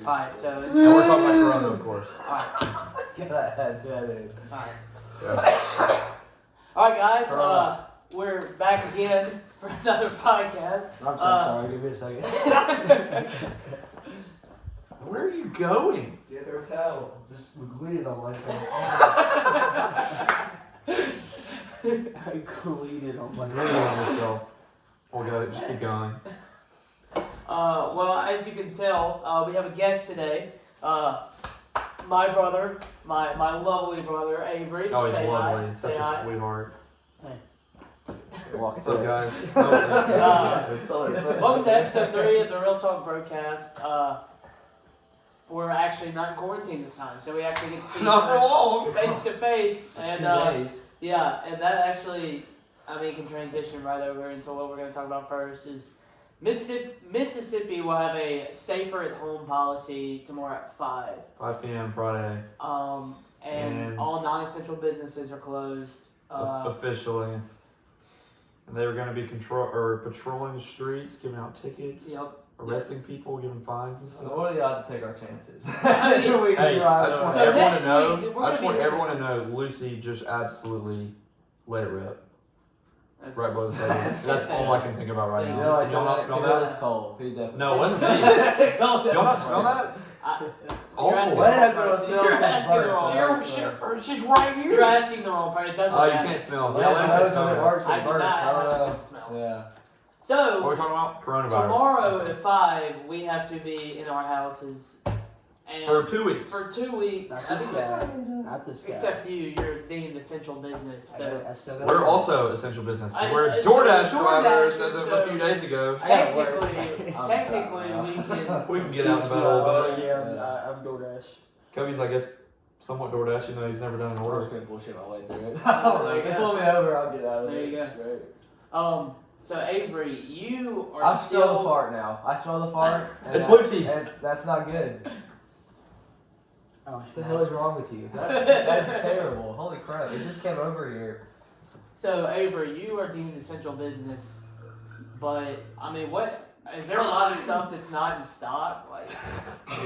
serious. Alright, so... And we're talking about Corona, of course. Alright. Gotta add that in. Alright. Yeah. Alright, guys, we're back again for another podcast. I'm so sorry, give me a second. Where are you going? Get her towel. Just bleeding on myself. I bleeded on Lean myself. on yourself. We'll go. Just keep going. Well, as you can tell, we have a guest today. My brother, my lovely brother, Avery. Oh, he's Say lovely. hi. Such Say a hi. sweetheart. What's What's up, guys? Welcome to episode 3 of the Real Talk Brocast. We're actually not in quarantine this time, so we actually get to see Not for long. face to face. And 2 days. yeah, and that actually, can transition right over into what we're going to talk about first is Mississippi will have a safer at home policy tomorrow at 5. 5 p.m. Friday. And all non-essential businesses are closed. Officially. And they were going to be patrolling the streets, giving out tickets. Yep. Arresting people, giving fines and stuff. So what are the odds to take our chances? I mean, I just want So everyone next to know. week, we're I just gonna want be- everyone to know. Lucy just absolutely let it rip. Right below the table. That's all I can think about right Yeah. now. No, I Y'all not smell It that? was cold. He definitely. No, it wasn't me. Y'all not smell that? It's You're asking awful. Why the did I wrong throw a person. smell You're since asking the birth? wrong person. She's right here. You're asking the wrong person. It doesn't Oh, you matter. can't smell. Yeah, Yeah, so let that me was when it smell. works I at do birth. not I have don't a know. sense of smell. Yeah. What are we So talking about? Coronavirus. tomorrow at 5, we have to be in our houses. And For 2 weeks. For 2 weeks. Not I this think guy. Not this guy. except you're deemed essential business. So I still got We're also essential business. We're it's DoorDash DoorDash, drivers as of so- a few days ago. technically, I'm technically sorry. we can. We can get out and about a little bit. Yeah, I'm DoorDash. Kobe's, I guess, somewhat DoorDash, even though he's never done an I'm order. just gonna bullshit my way through it. Oh, there you If they go. pull me over, I'll get out of There it. you go. Straight. So Avery, you are I still. smell the fart now. I smell the fart. And It's that- Lucy's. and that's not good. Oh, What the hell is wrong with you? That's terrible. Holy crap. It just came over here. So Avery, you are deemed essential business, but what is there a lot of stuff that's not in stock? Like,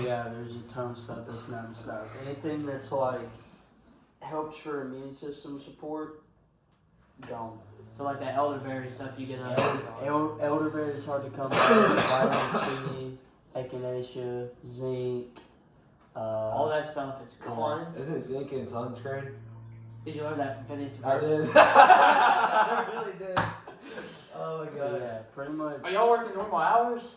Yeah, there's a ton of stuff that's not in stock. Anything that's like helps your immune system support, gone. so like that elderberry stuff you get. Elderberry is hard to come by. Vitamin C, echinacea, zinc. All that stuff is gone. Isn't zinc in sunscreen? Did you learn that from Phineas and I Ferb? did. I really did. Oh my god. Yeah, pretty much. Are y'all working normal hours?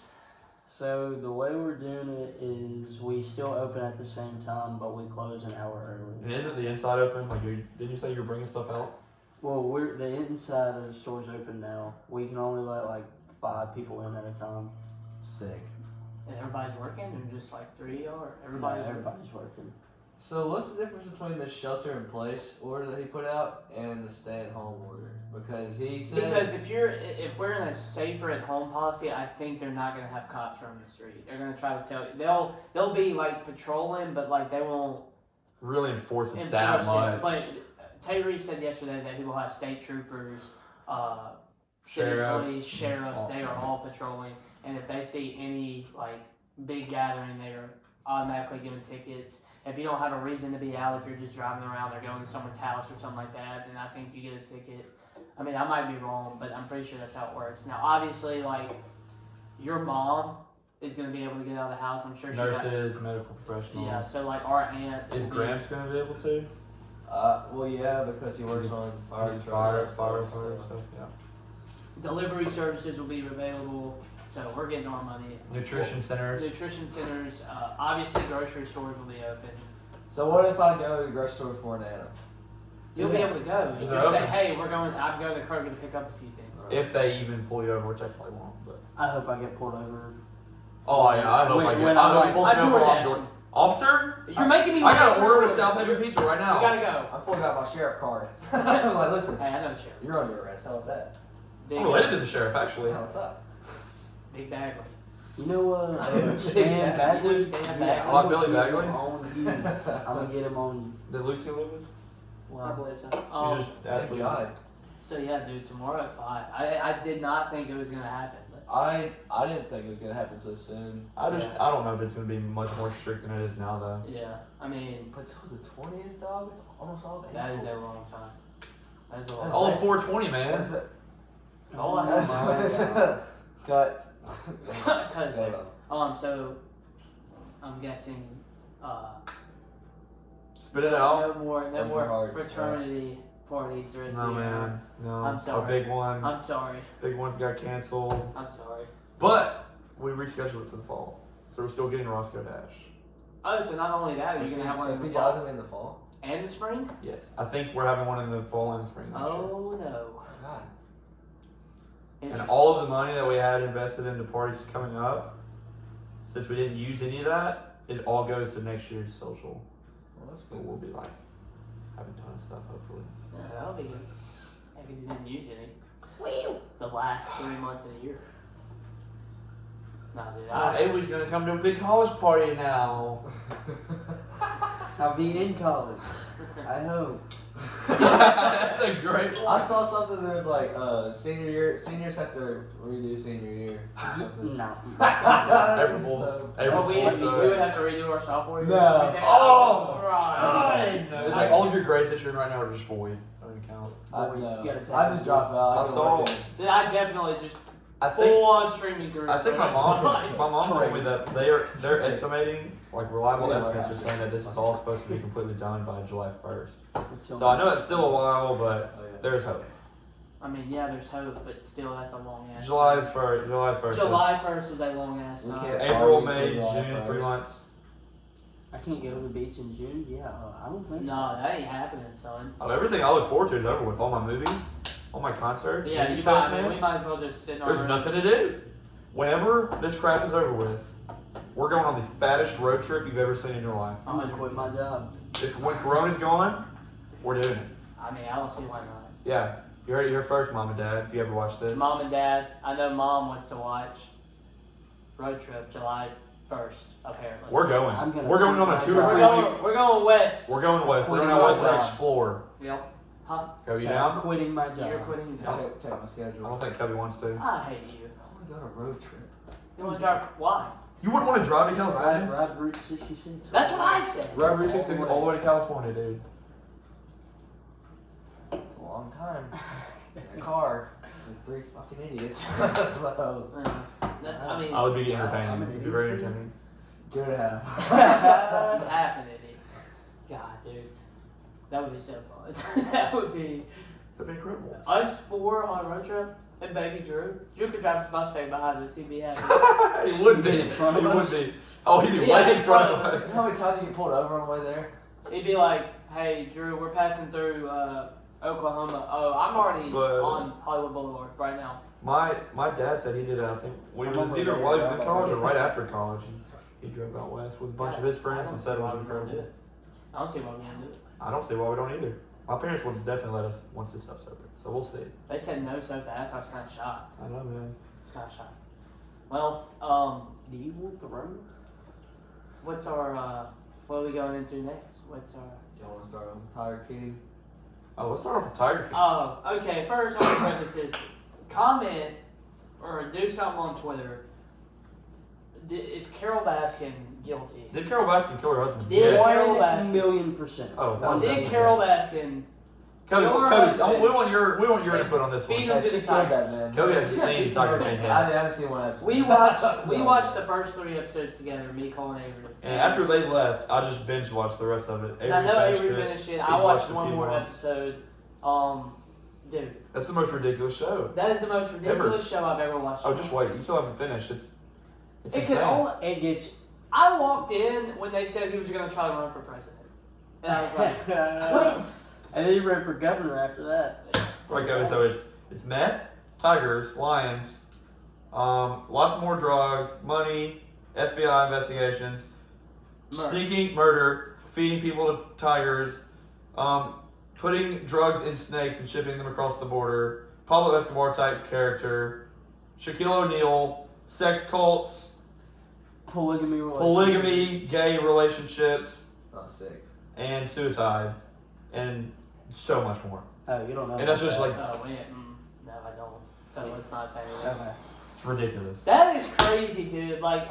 So the way we're doing it is we still open at the same time, but we close an hour And early. isn't the inside open? Like, didn't you say you were bringing stuff out? Well, the inside of the store's open now. We can only let like 5 people in at a time. Sick. And everybody's working, or just like 3 or everybody's working? Everybody's working. So what's the difference between the shelter-in-place order that he put out and the stay-at-home order? Because he said... Because if we're in a safer at home policy, I think they're not gonna have cops roaming the street. They're gonna try to tell you they'll be like patrolling, but like they won't Really enforce it that enforce much. it. But Tay Reed said yesterday that he will have state troopers, city Sheriffs. police, sheriffs. They are all patrolling, and if they see any like big gathering, they are automatically giving tickets. If you don't have a reason to be out, if you're just driving around or going to someone's house or something like that, then I think you get a ticket. I mean, I might be wrong, but I'm pretty sure that's how it works. Now, obviously, like, your mom is going to be able to get out of the house. I'm sure she Nurses, medical professionals. Yeah, so, like, our aunt... Is will be- Gramps going to be able to? well, yeah, because he works on fire stuff, yeah. Delivery services will be available, so we're getting our money. Nutrition centers. Nutrition centers, obviously grocery stores will be open. So what if I go to the grocery store for an Nana? You'll be able to go. You They're just say, open. hey, I'm going to Kroger to pick up a few things. If they even pull you over, which I probably won't, but. I hope I get pulled over. Oh, yeah, I hope When- I get. when I I'm hope like- he pulls I me over. DoorDash. I'm door- Officer? You're making me I got late. an order of South Haven pizza right now. You gotta go. I'm pulling out my sheriff card. I'm like, listen, Hey, I know the sheriff. you're under arrest. How about that? Big, I'm related to the sheriff, actually. Yeah, what's up? Big Bagley. You know what? Stan You know Bagley. Stan Yeah, Bagley? Like Billy Bagley? I'm gonna get him on Did Lucy live with? I believe so. You just Thank absolutely. God. So yeah, dude, tomorrow at 5. I did not think it was gonna happen, but I didn't think it was gonna happen so soon. I don't know if it's gonna be much more strict than it is now though. Yeah, I mean, But till the 20th, dog, it's almost all of that is April. a long time. That is a long It's time. all 420, man. Oh, I have Cut. Cut it there. So, I'm guessing, Spit it out. no more Working hard, fraternity parties the rest No, of the year. man. No. I'm sorry. A big one. I'm sorry. Big ones got canceled. I'm sorry. But we rescheduled it for the fall. So we're still getting Roscoe Dash. Oh, so not only that, you're gonna have one So in if the we got fall them in the fall? and the spring? Yes. I think we're having one in the fall and the spring this year. Oh no. God. And Interesting. all of the money that we had invested into parties coming up, since we didn't use any of that, it all goes to next year's social. Well, that's So good. we'll be like having a ton of stuff hopefully. Yeah, that'll be good. Yeah, because you didn't use any. The last 3 months of the year. Nah, dude. Avery's gonna come to a big college party now. I'll be in college. I hope. That's a great I one. saw something that was like seniors have to redo senior year. or something. No. April Fools. So- April Oh, we Fools. would have to redo our sophomore year. No. Oh, right. It's like all of your grades that you're in right now are just void. Don't even count. I You know. gotta take I just it. dropped out. I go saw- work in. Dude, I definitely just I think full on streaming group. I think for my the rest of mom life. my mom told me that they're estimating, like reliable Yeah, estimates like- are saying that this is all supposed to be completely done by July 1st. It's So I know it's still a while, but Oh, yeah. there's hope. I mean, yeah, there's hope, but still, that's a long ass. July time. 1st. July 1st. July 1st is a long ass We time. can't- April, Party May, till July June, 3 1st. months. I can't go to the beach in June. Yeah, I don't think so. No, that ain't happening, son. Oh, everything I look forward to is over with. All my movies, all my concerts, Yeah, music you fest, might, man. we might as well just sit in our There's room. nothing to do. Whenever this crap is over with, we're going on the fattest road trip you've ever seen in your life. I'm gonna quit my job. If when Corona's gone, we're doing it. I mean, I don't see why not. Yeah, you heard it here first, Mom and Dad. If you ever watch this, Mom and Dad, I know Mom wants to watch Road Trip July 1st, apparently. we're going. I'm gonna We're going on a quit 2 my or We're 3 job. week. going, we're going west. We're going west. We're going Quitting out west my to job. explore. Yep. Huh? Cubby So down? I'm quitting my job. You're quitting your job. Check my I schedule. don't think Cubby wants to. I hate you. I want to go on a road trip. You want to drive? Why? You wouldn't want to drive to Ride, California? ride Route 66. That's what I said. Ride Route 66 all the way to California, dude. It's a long time. In a car with 3 fucking idiots. So, That's, I mean, I would be I'm entertaining. an It'd be very idiot, too. entertaining. 2.5. what's happening, dude? God, dude. That would be so fun. That would be That'd be incredible. us 4 on a road trip and baby Drew. Drew could drive his Mustang behind us. He'd be happy. He would be. In front of He would us? be. Oh, he'd be Yeah, way in in front front of of us. You know how many times you get pulled over on the way there? He'd be like, hey, Drew, we're passing through Oklahoma. Oh, I'm already But- on Hollywood Boulevard right now. My dad said he did. I think when he I'm was over either there. while he was in college or right after college. He drove out west with a bunch of his friends and said it was incredible. I don't see why we can't do it. I don't see why we don't either. My parents would definitely let us once this stuff's over. So we'll see. They said no so fast, I was kind of shocked. I know, man. I was kind of shocked. Well, Do you want the road? what's our, what are we going into next? What's our, Y'all want to start on Tiger King? Oh, let's start off with Tiger King. oh, okay, first I want to preface this. Comment or do something on Twitter. Is Carol Baskin guilty? Did Carol Baskin kill her husband? Did- Yes. Carol 1,000,000%. Oh, 1,000%. Did Carol Baskin Cody, kill her Cody, husband? we want your input on this one. Feed Yeah, him to she the killed that tigers. man. Cody hasn't She seen Tiger killed King him. yet. I haven't seen one episode. We watched the first 3 episodes together, me, Cole, and Avery. And after they left, I just binge watched the rest of it. And I know finished Avery it. finished it. He's I watched watched a one few more more. episode. Dude, That's the most ridiculous show. that is the most ridiculous show I've ever watched. Oh, just wait. You still haven't finished. It's It insane. could only. It gets. I walked in when they said he was going to try to run for president, and I was like, "What?" And then he ran for governor after that. Right, Cody. So it's meth, tigers, lions, lots more drugs, money, FBI investigations, Murder. sneaking murder, feeding people to tigers, putting drugs in snakes and shipping them across the border, Pablo Escobar type character, Shaquille O'Neal, sex cults, polygamy, gay relationships, Not sick. and suicide, and so much more. Oh, you don't know. And that's about just that. like Oh, no, I don't. So let's not say anything. Okay. It's ridiculous. That is crazy, dude. Like,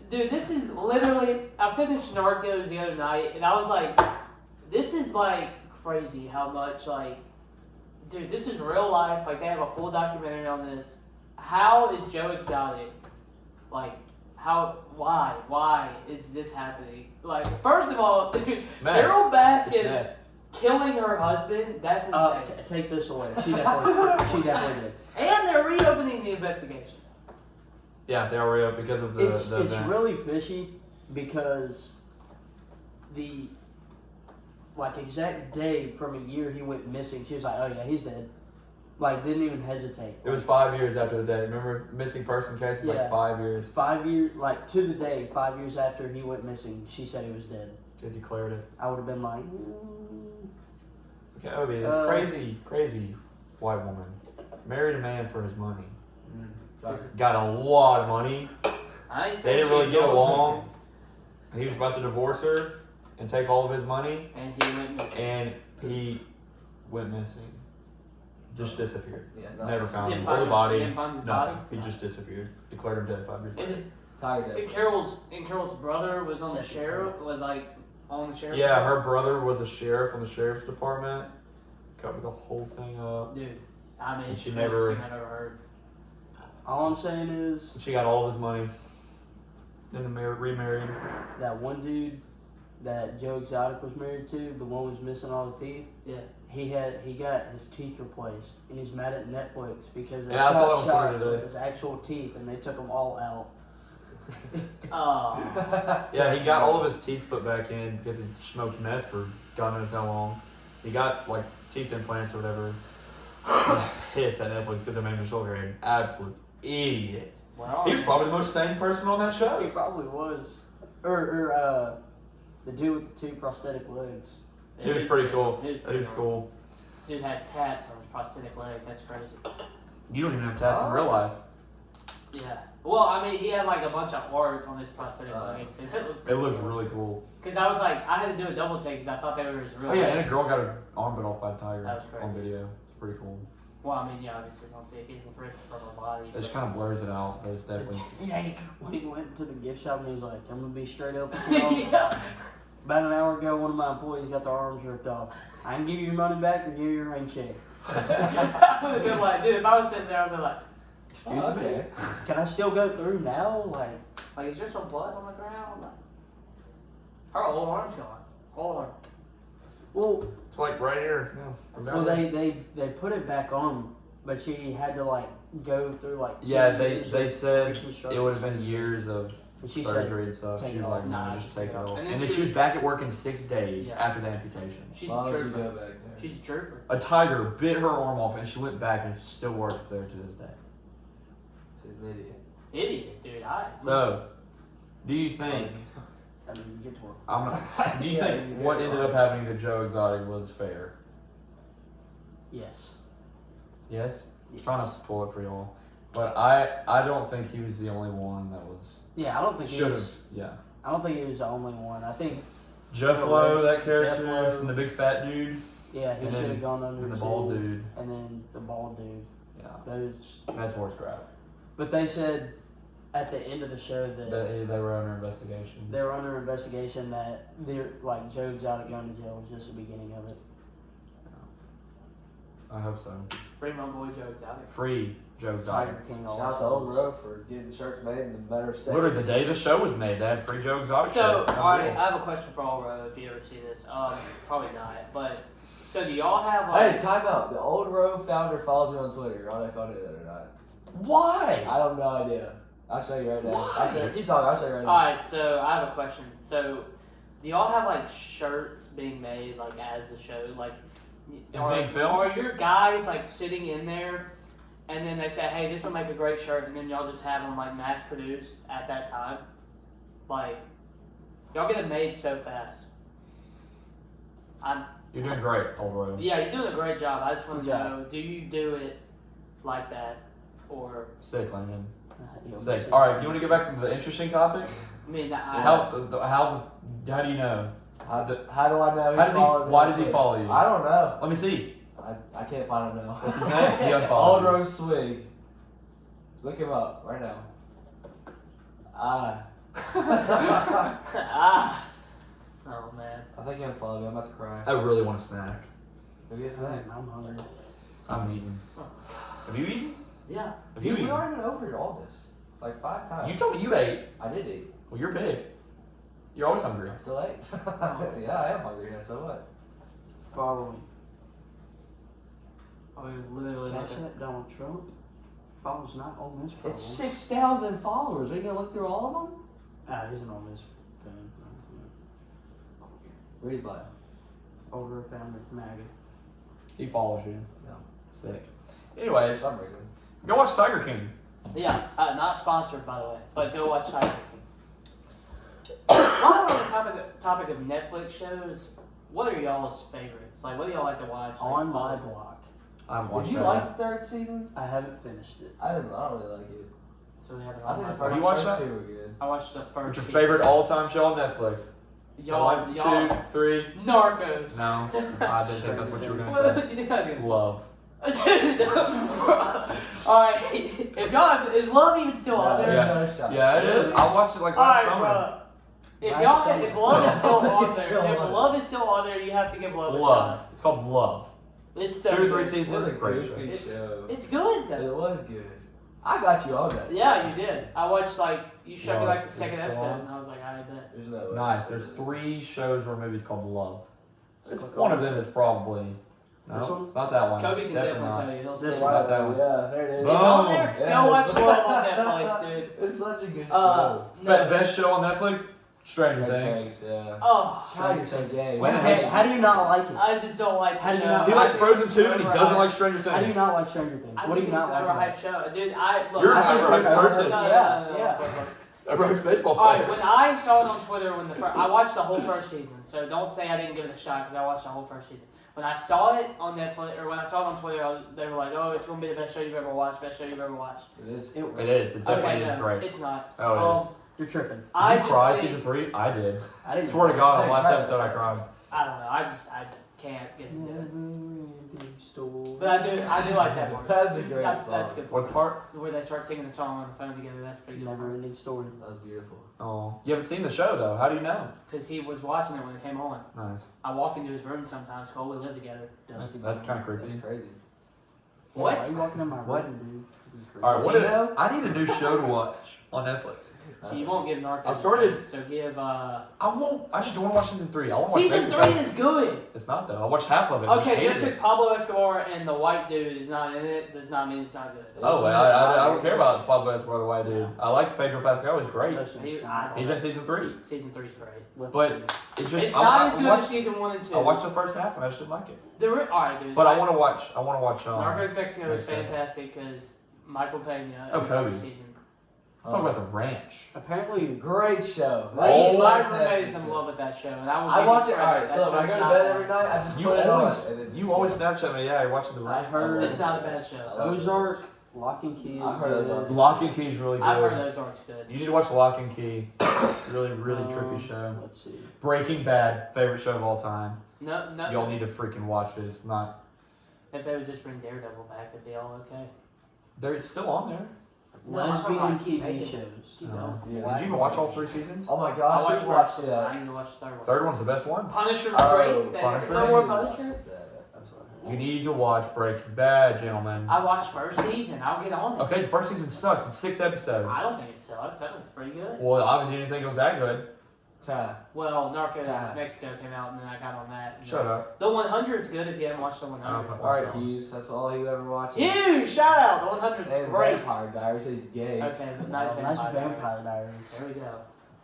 this is literally, I finished Narcos the other night, and I was like, this is, like, crazy how much, like, dude, this is real life. Like, they have a full documentary on this. How is Joe Exotic, like, why is this happening? Like, first of all, dude, Carol Baskin killing her husband, that's insane. Take this away. She definitely did. And they're reopening the investigation. Yeah, they are real because of the It's event. really fishy because the exact day from a year he went missing, she was like, oh yeah, he's dead. Like, didn't even hesitate. It was 5 years after the day. Remember, missing person case is Yeah. like 5 years. 5 years, like to the day, 5 years after he went missing, she said he was dead. They declared it. I would have been like, Okay, Obi, this crazy white woman married a man for his money. Got a lot of money. I ain't They saying didn't really she get don't. along. And he was about to divorce her and take all of his money. And he went missing. And he went missing. Just disappeared. Yeah, Never found Didn't him. find Or the him. body. Didn't find his Nothing. body? He just disappeared. Declared him dead 5 years later. Tired And Carol's brother was on the Second sheriff, was like on the sheriff. Yeah, her brother was a sheriff on the sheriff's department. Covered the whole thing up. Dude, I mean, And it's she the never- craziest thing I've ever heard. all I'm saying is She got all of his money. Then remarried. that one dude that Joe Exotic was married to, the one was missing all the teeth. Yeah. He got his teeth replaced, and he's mad at Netflix because they Yeah, I saw shot that on Twitter shots today. with his actual teeth, and they took them all out. Oh. Yeah, he got all of his teeth put back in because he smoked meth for God knows how long. He got like teeth implants or whatever. He's pissed at Netflix because they made him look like an absolute idiot. Well, He was probably the most sane person on that He show. probably was. Or the dude with the two prosthetic legs. He was pretty cool. He That was cool. Dude had tats on his prosthetic legs. That's crazy. You don't even have tats in real life. Yeah. Well, I mean, he had like a bunch of art on his prosthetic legs, and it looked. It looks really cool. Because I was like, I had to do a double take because I thought they were his real. Oh yeah, and a legs. girl got her arm bit off by a tiger That was crazy. on video. It's pretty cool. Well, I mean, yeah, obviously you don't see it getting ripped from her body. It just but- kind of blurs it out, but it's definitely. Yeah, when he went to the gift shop and he was like, I'm gonna be straight up with y'all. Yeah. About an hour ago, one of my employees got their arms ripped off. I can give you your money back or give you your rain check. That would have been like, dude, if I was sitting there, I'd be like, Excuse me. Okay. Can I still go through now? Like, is there some blood on the ground? Like, her whole arm's gone. Whole arm. well, It's like right here. Yeah, from down well, there. they put it back on, but she had to like go through like 2 Yeah, years they of said reconstruction. it would have been years of And she said, surgery and stuff. take She it was off. like, no, Nah, just just take take it it off. off. And And then then she was back at work in 6 days Yeah. after the amputation. She's Why a would you trooper. go back there? She's a trooper. A tiger bit her arm off, and she went back and still works there to this day. She's an idiot. Idiot, dude. So, do you think? I mean, you get to work. Do you Yeah, think you what get ended up happening to Joe Exotic was fair? Yes. Yes. Yes. Trying to spoil it for y'all, but I don't think he was the only one that was Yeah, I don't think he should have. was. Yeah. I don't think he was the only one. I think Jeff Yeah, Lowe, that Jeff character, Lowe. and the big fat dude, yeah, he And should then- have gone under and the too. bald dude. And then the bald dude. Yeah, Those. that's horse crap. But they said at the end of the show that They were under investigation. they were under investigation that they're like Joe Exotic going to jail was just the beginning of it. I hope so. Free my boy Joe Exotic. Free Joe Exotic. Tiger King. all Shout out to stars. Old Bro for getting shirts made in the better seconds. Literally the day the show was made, they had free Joe Exotic. So, shirt. alright, I have a question for All Row if you ever see this. Probably not. But, so do y'all have like. Hey, time out. The Old Row founder follows me on Twitter. I don't know if y'all knew that or not. Why? I have no idea. I'll show you right now. Keep talking. I'll show you right now. Alright, so I have a question. So, do y'all have like shirts being made like as a show? Like, being filmed? Are your guys like sitting in there and then they say, hey, this will make a great shirt, and then y'all just have them like mass produced at that time? Like, y'all get it made so fast. You're doing great, Old Road. Yeah, you're doing a great job. I just want to Good job. know, do you do it like that? Or, Sick, Landon. Yeah, Sick. All right, you want to get back to the interesting topic? I mean, How do you know? How do I know? How does he? followed me Why on does he Twitter? follow you? I don't know. Let me see. I can't find him now. What's his name? He unfollowed Old you. Row Swig. Look him up right now. Ah. Ah. Oh man. I think I'm floating. I'm about to cry. I really want a snack. Maybe it's not. I'm hungry. I'm eating. Have you eaten? Yeah. Have you We eaten? already went over all this. Like 5 times. You told me you ate. I did eat. Well, you're big. You're always hungry. I still ate. Yeah, I am hungry. So what? Follow me. I was literally Cash looking. App Donald Trump. Follows not Ole Miss. It's Follows. 6,000 followers. Are you gonna look through all of them? Ah, he's an Ole Miss fan. Read his bio. Older family, MAGA. He follows you. No. Sick. For Anyways, some reason. go watch Tiger King. Yeah, not sponsored by the way, but go watch Tiger King. While we're on the topic of Netflix shows, what are y'all's favorites? Like, what do y'all like to watch? On my block. I haven't watched Did you that. like the 3rd season? I haven't finished it. I don't really like it. So we have it I on think my the block. first, You watched first that? 2 were good. I watched the first. What's your season. favorite all-time show on Netflix? Y'all, 1, y'all. 2, 3. Narcos. No, I didn't think that's what you were What gonna did you think I was say. gonna Love. say? Alright, if y'all have, is Love even still on there? Yeah. No shot. Yeah, it is. I watched it like Alright, last summer. bro. If Last y'all, summer. if Love is still on It's there, still if on. Love is still on there, you have to give Love a Love. shot. It's called Love. It's so 2 or 3 good. seasons. What a Great show. goofy show. It's good though. It was good. I got you all that. Yeah, you did. I watched you showed me Love. like the second Is it still episode, on? and I was like, I bet. There's no way. Nice. There's 3 shows or movies called Love. It's One of them is probably. No, This one? it's not that one. Kobe can definitely not. tell you. He'll This say one. Not that one. Yeah, there it is. It's on Boom. there. Yeah, Go watch it's- Love on Netflix, dude. It's such a good show. No. Best show on Netflix? Stranger Things. Thanks, yeah. Oh, God, you're so James. Wait a Okay, minute. how do you not like it? I just don't like How the do show. you not- He likes I Frozen think 2 and he it's doesn't overhyped. like Stranger How do you Things. not like Stranger Things? I What just do think you it's not an like? overhyped show, dude. Look, You're an I think- overhyped person. No, Yeah. Everybody's baseball All right, player. when I saw it on Twitter, I watched the whole first season, so don't say I didn't give it a shot because I watched the whole first season. When I saw it on Netflix, or when I saw it on Twitter, they were like, "Oh, it's gonna be the best show you've ever watched, best show you've ever watched." It is. It is. It definitely Okay, is no, great. it's not. Oh, it is. You're tripping. I Did you just cry think, season 3? I did. I didn't Swear to God, on Hey, the last Chris. episode I cried. I don't know. I can't get into it. Never-ending story. But I do like that part. That's a great That's song. a good What's part. part? Where they start singing the song on the phone together. That's pretty good. Never-ending story. That was beautiful. Oh, you haven't seen the show though. How do you know? Because he was watching it when it came on. Nice. I walk into his room sometimes. Cause we live together. Dusty That's kind of That's creepy. crazy. What? Why are you walking in my What? room, dude? This is crazy. All right, Does what he did, know? I need a new show to watch on Netflix. You won't give Narcos. I started- a chance, so give. I won't. I just don't want to watch season 3. I want to watch Season Breaking 3 Bad. is good. It's not though. I watched half of it. Okay, hated just because it. Pablo Escobar and the white dude is not in it does not mean it's not good. Oh, I don't care about Pablo Escobar the white dude. I like Pedro Pascal. He's great. Listen, He- it's I- not- He's in season 3. Season 3 is great. let's But see. it just It's not as I good watched, as season 1 and 2. I watched the first half and I just didn't like it. Alright, dude. But I want to watch. Narcos Mexico is Okay. fantastic because Michael Pena. Oh, in the Kobe. first season. Let's talk about the ranch. Apparently, Great show. My Fantastic roommate is in show. love with that show, and I will. I give watch you it. credit. Alright, That so when I show's go to not bed bad. every night, I just You put it always, on. and it's you always good. Snapchat me. Yeah, you're watching the I ranch. heard It's not a bad show. I love it. Ozark, Lock and Key is I've heard good. Ozark. Lock and Key is really good. I've heard those aren't good. You need to watch Lock and Key. Really, really trippy show. Let's see. Breaking Bad, favorite show of all time. No, Y'all need to freaking watch it. It's not. If they would just bring Daredevil back, it'd be all okay. It's still on there. No, I'm Lesbian not TV making- shows. Keep No. going. Yeah. Did you even watch all 3 seasons? Oh my I gosh, watched we the watched first one. I that. need to watch the third one. Third one's the best one. Punisher's Oh, great. Punisher. No more Punisher. That's what I heard. You need to watch Breaking Bad, gentlemen. I watched first season. I'll get on it. Okay, the first season sucks. It's 6 episodes. I don't think it sucks. That looks pretty good. Well, obviously you didn't think it was that good. Time. Well, Narcos Time. Mexico came out, and then I got on that. And Shut up. The 100's good if you haven't watched the 100. Oh, Alright, Hughes, that's all you ever watch. Huge shout out. The 100's And great. Vampire Diaries, he's gay. Okay, but nice Nice Vampire Vampire Diaries. Diaries. There we go.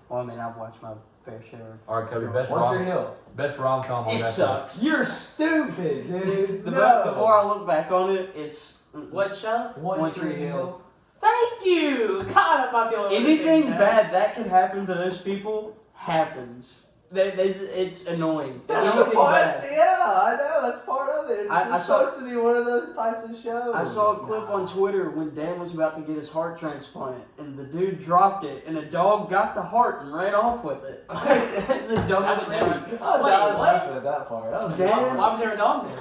Well, I mean, I've watched my fair share of. All right, Kobe. Best One Tree rom Hill. best rom-com on It Netflix. sucks. You're stupid, dude. The no. more I look back on it, it's What show? One Tree Hill. Thank you. God, I'm not the only one. who anything thinks that. bad that can happen to those people happens. It's annoying. That's the Anything point. bad. Yeah, I know. That's part of it. It's I saw- supposed to be one of those types of shows. I saw a clip on Twitter when Dan was about to get his heart transplant, and the dude dropped it, and a dog got the heart and ran off with it. It's the dumbest That was thing. I was Wait, dying what? laughing at that part. That was Damn. Why was there a dog there?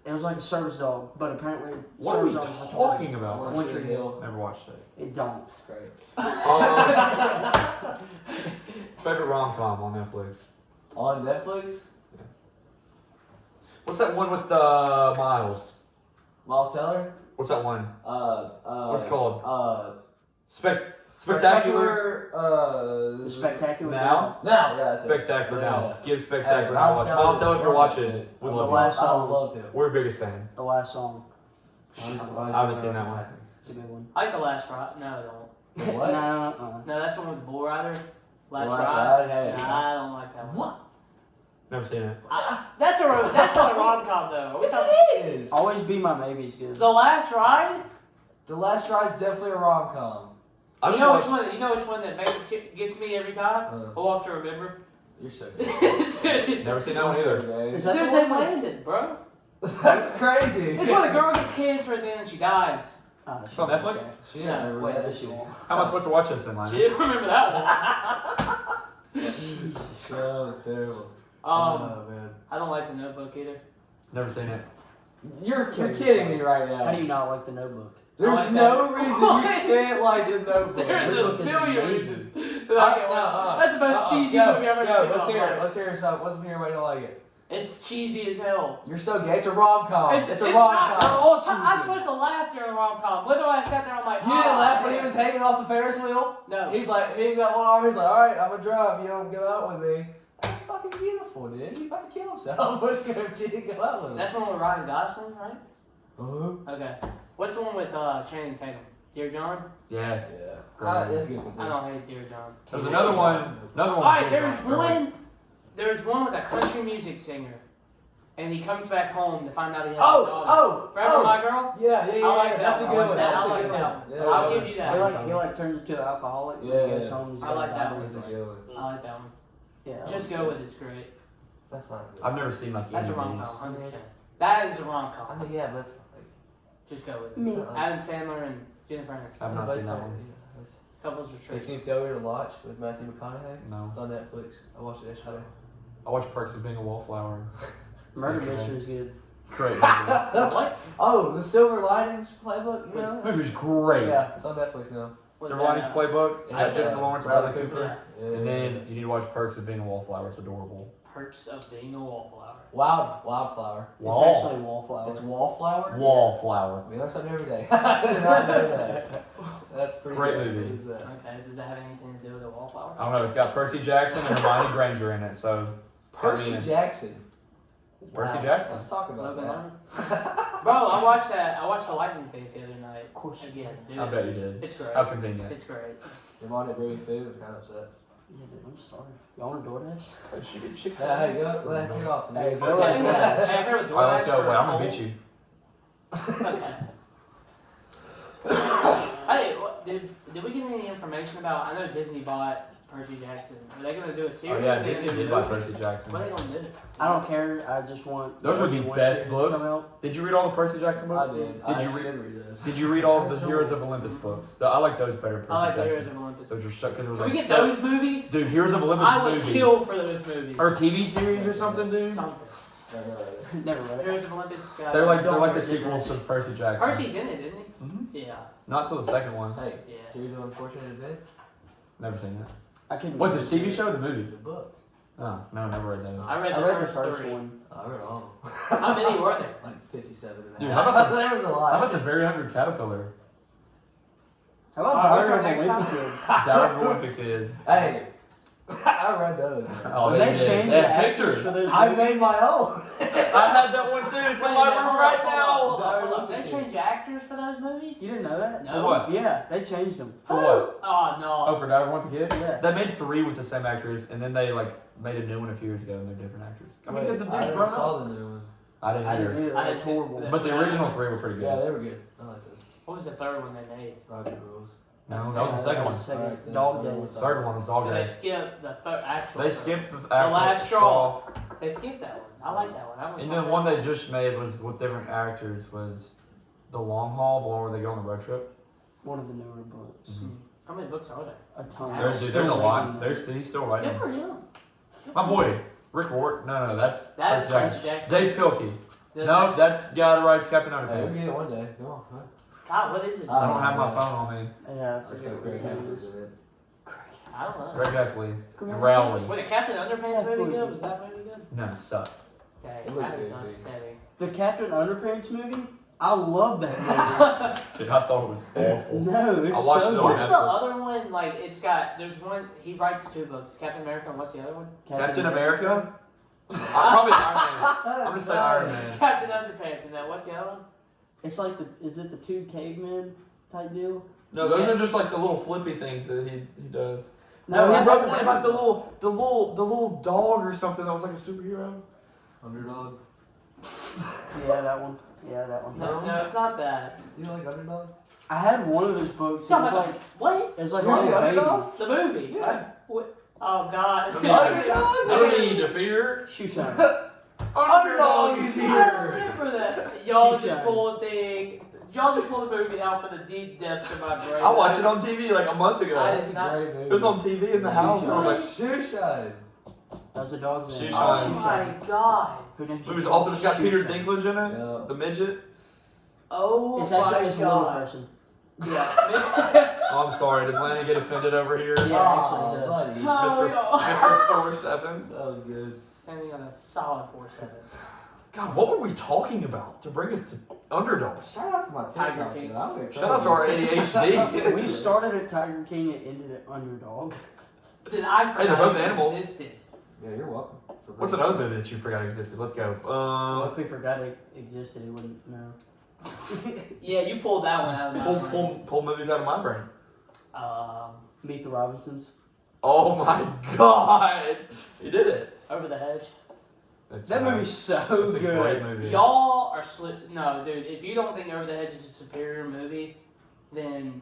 It was like a service dog, but apparently What are we service dogs talking about? One One Tree Tree Hill. Never watched it. It don't. It's great. Favorite rom-com on Netflix? On Netflix, What's that one with Miles? Miles Teller. What's that one? What's it called? Spectacular. The Spectacular Now? Now, yeah, that's it. Spectacular Yeah. now. Give Spectacular Hey, now. Miles Watch. Teller Miles Teller, if you're is watching, wonderful. we The love last I song. love him. you. We're biggest fans. The last song. I haven't seen that one. It's a good one. I like the last ride. No, I don't. The what? No. No, that's the one with the bull rider. Last Last ride. Ride, hey. Nah, I don't like that one. What? Never seen it. That's not a rom-com though. Are we Yes, talking- it is. Always Be My Maybe's good. The Last Ride. The Last Ride's definitely a rom-com. I'm You sure know which one? You know which one that gets me every time? A Walk to Remember. You're so good. Dude, Never seen that one either. Is that there's the that one with- Landon, bro. That's crazy. It's when the girl gets cancer and then she dies. It's on Netflix? She Yeah. didn't remember Wait, that this shit. one. How am I supposed to watch this then, She Lionel? didn't remember that Jesus, that was terrible. one. Oh man. I don't like The Notebook either. Never seen it. You're kidding me right now. How do you not like The Notebook? There's I like no that. reason What? you can't like the Notebook. There's a Notebook is million amazing. reasons that I can't watch. That's the most cheesy go, movie I've ever go, seen. Let's in hear my it. life. Let's hear it. Let's hear why you don't like it. It's cheesy as hell. You're so gay. It's a rom-com. It's a rom-com. not. They're all cheesy. I'm supposed to laugh during a rom-com. Literally, I sat there. I'm like, You didn't oh, laugh when he man. was hanging off the Ferris wheel? No. He's like, he got one arm. He's like, all right, I'm gonna drive. You don't go out with me. That's fucking beautiful, dude. He's about to kill himself. But she didn't go out with him. That's one with Ryan Gosling, right? Uh-huh. Okay. What's the one with Channing Tatum? Dear John? Yes. Yeah. Great. That's a good one. I don't hate Dear John. There was another one. Another one. Alright, there's one with a country music singer. And he comes back home to find out he has a dog. Forever My Girl? Yeah. I like that That's a one. good one. That- That's I a like good that one. one. Yeah, I'll yeah. give you that. He like turns into an alcoholic when he Yeah. goes home. He's I got like a that Bible. one. That's a good one. I like that one. Yeah. Just Go With It's great. That's not good. I've never seen like That's any a of these. rom-com, 100%. That is a I rom-com. mean, yeah, but it's like. Just Go With It. Me. Adam Sandler and Jennifer Aniston. I've not but seen it's that like- one. yeah, it's- Couples You Retreat. seen Failure to Watch with Matthew McConaughey? No. It's on Netflix. I watched it yesterday. I watched Perks of Being a Wallflower. Murder Mystery is good. Great. movie. What? Oh, the Silver Linings Playbook. You know? The movie was great. Yeah, it's on Netflix now. What's Silver that Linings now? Playbook. It Has has, Jennifer Lawrence and Bradley Bradley Cooper. Yeah. And then you need to watch Perks of Being a Wallflower. It's adorable. Perks of Being a Wallflower. Wildflower. It's actually Wallflower. It's Wallflower. Wallflower. We learn something every day. I did not know that. That's pretty Great good. movie. What is that? Okay, does that have anything to do with a wallflower? I don't know. It's got Percy Jackson and Hermione Granger in it. So Percy Hermione. Jackson. Percy Wow. Jackson. Let's talk about Logan that. Lerman? Bro, I watched that. I watched The Lightning Thief the other night. Of course you Again, did. dude. I bet you did. It's great. How convenient. It's great. Your mom didn't bring me food. I'm kind of upset. Yeah, dude, I'm sorry. Y'all want a DoorDash? She did chick Yeah, hey, go. Let take off. Hey, Hey, go go. Okay, yeah. Hey, I've heard of Alright, let's go. DoorDash Wait, I'm for gonna a beat you. Okay. Hey, did we get any information about? I know Disney bought Percy Jackson. Are they gonna do a Oh series? yeah, Are they Disney gonna do did a buy movie? Percy Jackson. What are they gonna do? I don't care. I just want. Those were the one best series to books. come out. Did you read all the Percy Jackson I books? did. Did I you actually read? did read those. Did you read all of the Heroes of Olympus books? I like those better. Percy I like the Jackson. Heroes of Olympus. Those are so because it was Can we like get seven- those movies? Dude, Heroes of Olympus I would movies. kill for those movies. Or TV series or something, dude. Something. Never read it. Never read it. Heroes of Olympus. They're like the Don't sequels to Percy Jackson. Percy's in it, isn't he? Mhm. Yeah. Not till the second one. Hey, Yeah. series of unfortunate events. Never seen it. I couldn't. What, the TV show or the movie? The books. Oh, no, never read those. I read I the read the first first three. one. I read all of them. How many were there? Like 57 and a Dude, half. how about the- there was a lot. How about the Very Hungry Caterpillar? How about Alright, Daughter what's of our a next Wimpy Kid? Down of the Olympic Kid. Hey, I read those. Oh, When they they did. changed They the had actors pictures. for those I movies- made my own. I had that one too. It's Wait, in my hold room on, right hold on, now. hold on. They change actors for those movies? You didn't know that? No. For what? Yeah, they changed them. For what? Oh no. Oh, for Down of the Olympic Kid? Yeah. They made 3 with the same actors, and then they like made a new one a few years ago, and they're different actors. I mean, because the I dude's never grown saw up. the new one. I didn't I either. didn't either. I That's didn't see horrible. that. But the original 3 were pretty Yeah, good. they were good. I like those. What was the third one they made? Roger Rules. No, that was the second one. Second. Alright, then Dog the third Days. Third one was Dog So they Days. skipped the actual. They third. skipped the actual last straw. They skipped that one. I like that one. That was And my then one favorite. they just made was with different actors was The Long Haul, the one where they go on the road trip. One of the newer books. Mhm. How many books are there? A ton. There's Still a reading lot. them. He's still Good writing. for him. My boy, Rick Ward. No, that's That's Percy Percy Jackson. Dave Pilkey. No, that's guy that rides Captain Hey, we'll Underpants. get it one day. Come on. Huh? God, what is his I name? don't have my phone on me. Yeah, I Let's forget go what Greg his name Heffler's is. in it. I don't know. Greg Heffley and Rowley. Wait, the Captain Underpants movie good? Was that movie good? None suck. Dang, It looked that is goofy. upsetting. The Captain Underpants movie? I love that movie. Dude, I thought it was awful. No, it's I watched so it on What's good. the other one? Like, it's got, there's one, he writes 2 books, Captain America, and what's the other one? Captain America? Probably Iron Man. I'm gonna say Iron Man. Captain Underpants, and then what's the other one? It's like is it the 2 cavemen type deal? No, those Yeah. are just like the little flippy things that he does. No, he that's wrote what one I'm about the little dog or something that was like a superhero. Underdog. Yeah, that one. Yeah, that one. No, no, it's not that. You don't like Underdog? I had one of his books. It was like What? it was like You watch a the baby. Underdog? The movie? Yeah. What? Oh, God. Underdog? No need to fear. Shoe shine. Underdog is I here. remember that. Y'all Shoe just shine. pulled a thing. Y'all just pulled the movie out for the deep depths of my brain. I watched it on TV like a month ago. I That's did a not. great movie. It was on TV in the house. And I was like, Shoe Shine. That was a dog's Shoe name. shine. Oh my God. Who named it was also just got Shoe Peter Shine. Dinklage in it, Yeah. the midget. Oh It's my actually it's a little God. person. Yeah. Oh, I'm sorry. Does Lanny get offended over here? Yeah, Aw, actually it does. buddy. Oh, Mr. 47. That was good. Standing on a solid 4-7. God, what were we talking about to bring us to Underdog? Shout out to my Tiger TikTok. King. Dude. I'm gonna Shout out to our ADHD. We started at Tiger King and ended at Underdog. Dude, I forgot Hey, they're both it animals. existed. Yeah, you're welcome. What's another movie that you forgot existed? Let's go. Well, if we forgot it existed, it wouldn't know. Yeah, you pulled that one out of my brain. Pull movies out of my brain. Meet the Robinsons. Oh my God, he did it. Over the Hedge. That movie's so It's a good. great movie. Y'all are No, dude, if you don't think Over the Hedge is a superior movie, then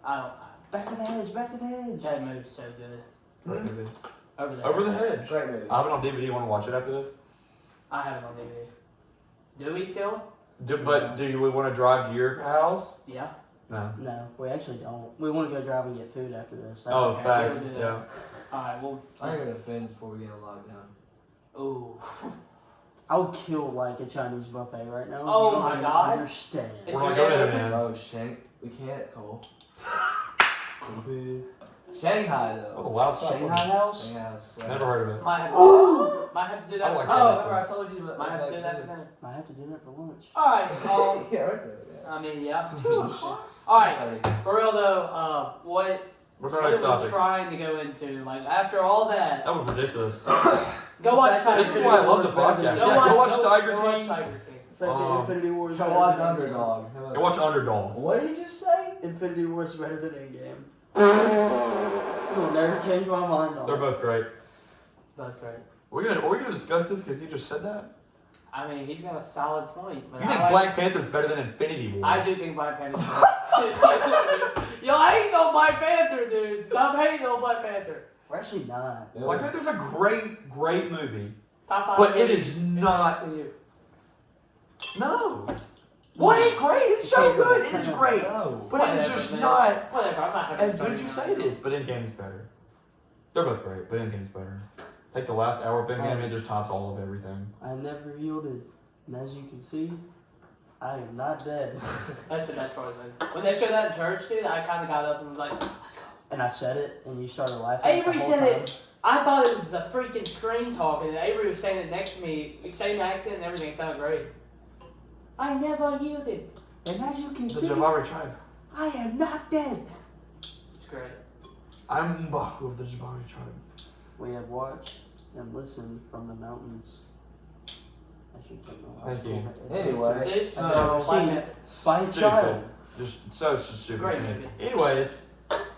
I don't. Back to the Hedge. Back to the Hedge. That movie's so good. Great movie. Over the Over the Hedge. Hedge. Great movie. I have it on DVD. Want to watch it after this? I have it on DVD. Do we still? Do we want to drive to your house? Yeah. No. No, we actually don't. We want to go drive and get food after this. That's Oh, okay. facts. we'll do that. Yeah. Alright, well. I gotta finish before we get in lockdown. Ooh. I would kill like a Chinese buffet right now. Oh You don't my even God. Understand? It's We're not the going day there, open. man. Bro, we can't, Cole. Stupid. Shanghai That was a though. loud shot. Shanghai House. Shanghai house. Never heard of it. Might have to do that. I like for Oh, Chinese remember I told you about Might have to do that. that for dinner. I have to do that for lunch. Alright, Yeah, right there. Yeah. I mean, yeah. Alright, for real though, what What's our are next we topic? trying to go into? Like, after all that, That was ridiculous. go watch Tiger This King. is why I love the podcast. Go Yeah, go watch Tiger go watch King. Tiger King. In fact, Um, Infinity War is Go better watch than Endgame. Underdog. Go watch Underdog. What did you just say? Infinity War is better than Endgame. You'll never change my mind on They're it. both great. That's great. Are we gonna discuss this because he just said that? I mean, he's got a solid point. But You think Black Panther's better than Infinity War? I do think Black Panther's Yo, I hate on Black Panther, dude. Stop hating on Black Panther. We're actually not. Black Panther's a great movie. Top 5 But it movies is in the not- MCU. No. What is great? It's so good. It is great. No. But it is Whatever, just man. not Whatever, I'm not as good as you say it is. But Endgame is better. They're both great, but Endgame's better. Take the last hour of Endgame, it just tops all of everything. I never yielded. And as you can see, I am not dead. That's the best part of it. When they showed that in church, dude, I kind of got up and was like, let's go. And I said it, and you started laughing. Avery the whole said time. it. I thought it was the freaking screen talking, and Avery was saying it next to me. Same accent and everything. It sounded great. I never yielded. And as you can The see, Jabari tribe. I am not dead. It's great. I'm Mbaku of the Jabari tribe. We have watched and listened from the mountains. As you can know. Thank you. Anyway, See? so- Black See, Panther. by a Stupid. child. It's just stupid. Great movie. Anyways,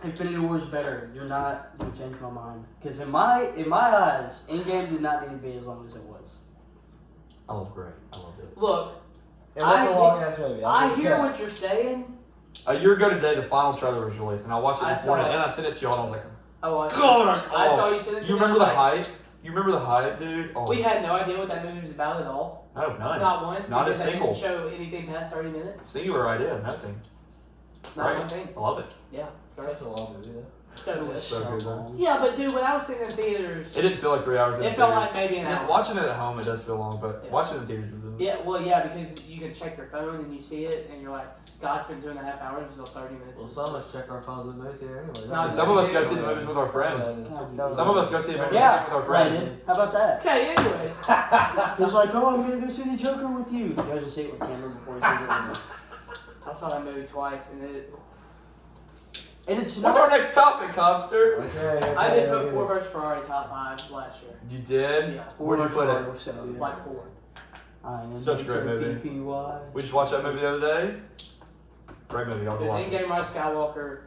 Infinity War is better. You're not gonna change my mind. Because in my eyes, Endgame did not need to be as long as it was. I was great. I loved it. Look, It was a long ass movie. I hear what you're saying. A year ago today, the final trailer was released, and I watched it I this saw morning, it. and I sent it to y'all, and I was like, Oh, God, I saw you send it to you me, remember the I was like, hype? You remember the hype, dude? Oh, We had no idea what that movie was about at all. no, none. Not one. Not a because they single. didn't show anything past 30 minutes. Singular idea, nothing. Not Right. one thing. I love it. Yeah. Great. Such a long movie though. So It good. was So so good, though. long. Yeah, but dude, when I was sitting in theaters, It didn't feel like 3 hours. it felt like maybe an Yeah, hour. watching it at home, it does feel long, but Yeah. watching it in theaters is. Yeah, well, yeah, because you can check your phone and you see it, and you're like, God, it's been 2.5 hours until 30 minutes. Well, some of us check our phones in the movie theater anyway. No, Some of us go see the movies with our friends. Some of us go see Avengers Yeah, with our friends. Brandon, how about that? Okay, anyways. He's like, oh, I'm gonna go see the Joker with you. He goes to see it with Cameron before he sees it with me. I saw that movie twice, and And it's What's our next topic, Cobster? Okay. I did put Ford vs Ferrari top 5 last year. You did? Yeah, Where'd you put it? So, yeah. like 4. I am Such a great movie. PPY. We just watched that movie the other day. Great movie. I'll go There's watch it. Endgame, Rise of Skywalker,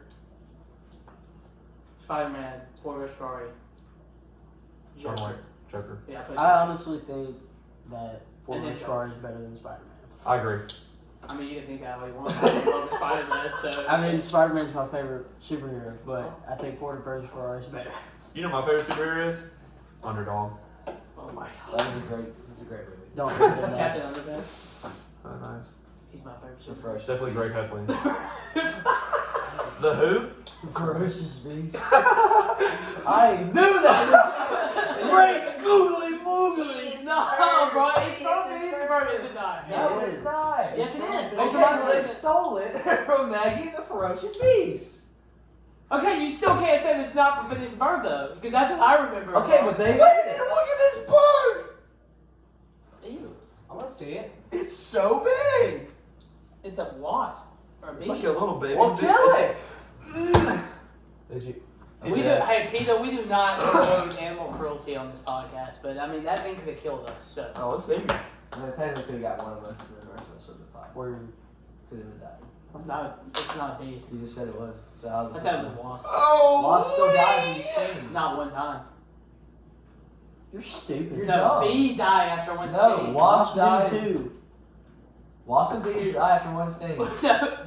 Spider-Man, Ford vs Ferrari, John Wick, Joker. Yeah, I put I honestly think that Ford And then vs Ferrari is better than Spider-Man. I agree. I mean, you can think how you want. I love Spider-Man, so. I mean, Spider-Man's my favorite superhero, but I think Ford vs Ferrari is better. You know what my favorite superhero is? Underdog. Oh my That god. was a great movie. Don't forget that. Captain Underpants. Oh, nice. He's my favorite The superhero. first. Definitely Greg Heffley. The who? Ferocious beast. I knew that. Great googly moogly. No, bro, it's from Pittsburgh, is it not? No, it's not. Yes, it is. Okay, Okay, well, they stole it from Maggie the Ferocious Beast. Okay, you still can't say that it's not from Pittsburgh though, because that's what I remember. Okay, but they. Look at this bug! Ew, I want to see it. It's so big! it's a wasp or a bee. It's like a little baby. Well, kill it. Did you? We do, hey Peter, we do not promote animal cruelty on this podcast, but I mean that thing could have killed us. So Oh, it's big. And they technically got one of us, and the rest of us would have fine. Word. Because it would die. no, it's not a bee. You just said it was. So I was. I said it was a wasp. Oh! Wasp still dies when you sting. Not one time. You're stupid. You're No, dumb. bee die after one No, sting. wasp do died. too. Wasp and bees die after one sting.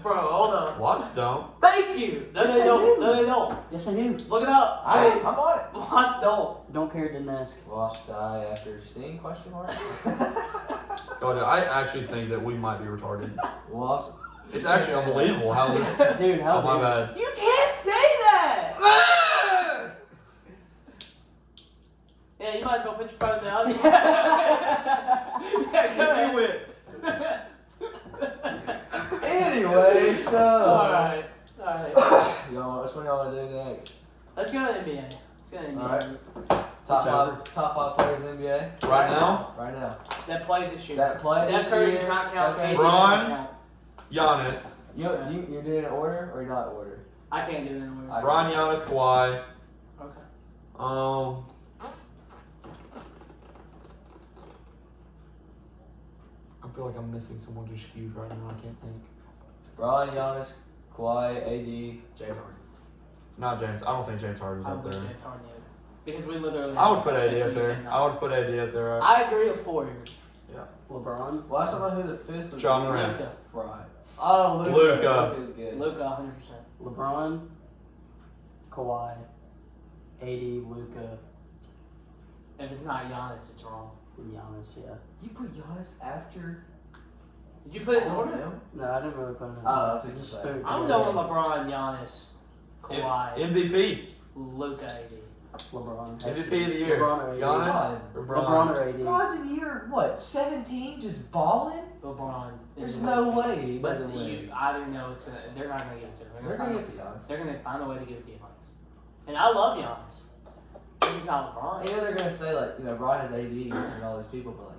Bro, hold on. Wasps don't. Thank you. No, Yes, they I don't. do. No, they don't. Yes, I do. Look it up. I'm on it. Wasps don't. Don't care, didn't ask. Wasp die after sting? Question mark. God, I actually think that we might be retarded. Wasp. It's actually unbelievable how this. Dude, how Oh, my dare you. bad. You can't say that. Yeah, you might as well put your phone down. Yeah, go ahead. Anyway, so. Alright. Y'all, which one y'all want to do next? Let's go to the NBA. Let's go to the NBA. Alright. Top five players in the NBA. Right now? Right now. That played this year. That played Steph this Curry year. does not count. Okay. KD Bron. does not count. Giannis. You're doing it in order or you're not in order? I can't do it in order. Bron, Giannis, Kawhi. Okay. I feel like I'm missing someone just huge right now. I can't think. Bron, Giannis, Kawhi, AD, James Harden. Not James. I don't think James Harden's I up would there. James Harden either. Because we literally. I would put have AD up you there. said no. I would put AD up there. I agree with 4 years. LeBron. Well, I don't know who the fifth would John be. Moran. Luka. Right. Oh, Luka. Luka. Luka's good. Luka, 100%. LeBron. Kawhi. AD. Luka. If it's not Giannis, it's wrong. Giannis, yeah. You put Giannis after Did you put it in all of order? them? No, I didn't really put him in. Oh, that's what Just you put said. it I'm together. going LeBron, Giannis, Kawhi, MVP. Luka, AD. LeBron. MVP of the year. LeBron or AD. Giannis or Bron? LeBron or AD. Bron's in year, what, 17? Just balling? LeBron. There's is no MVP. way he But doesn't win. you either know it's gonna. They're not gonna give it to him. They're going to get to Giannis. They're gonna find a way to give it to Giannis. And I love Giannis. He's not LeBron. I know they're going to say, like, Bron has AD and all these people, but, like,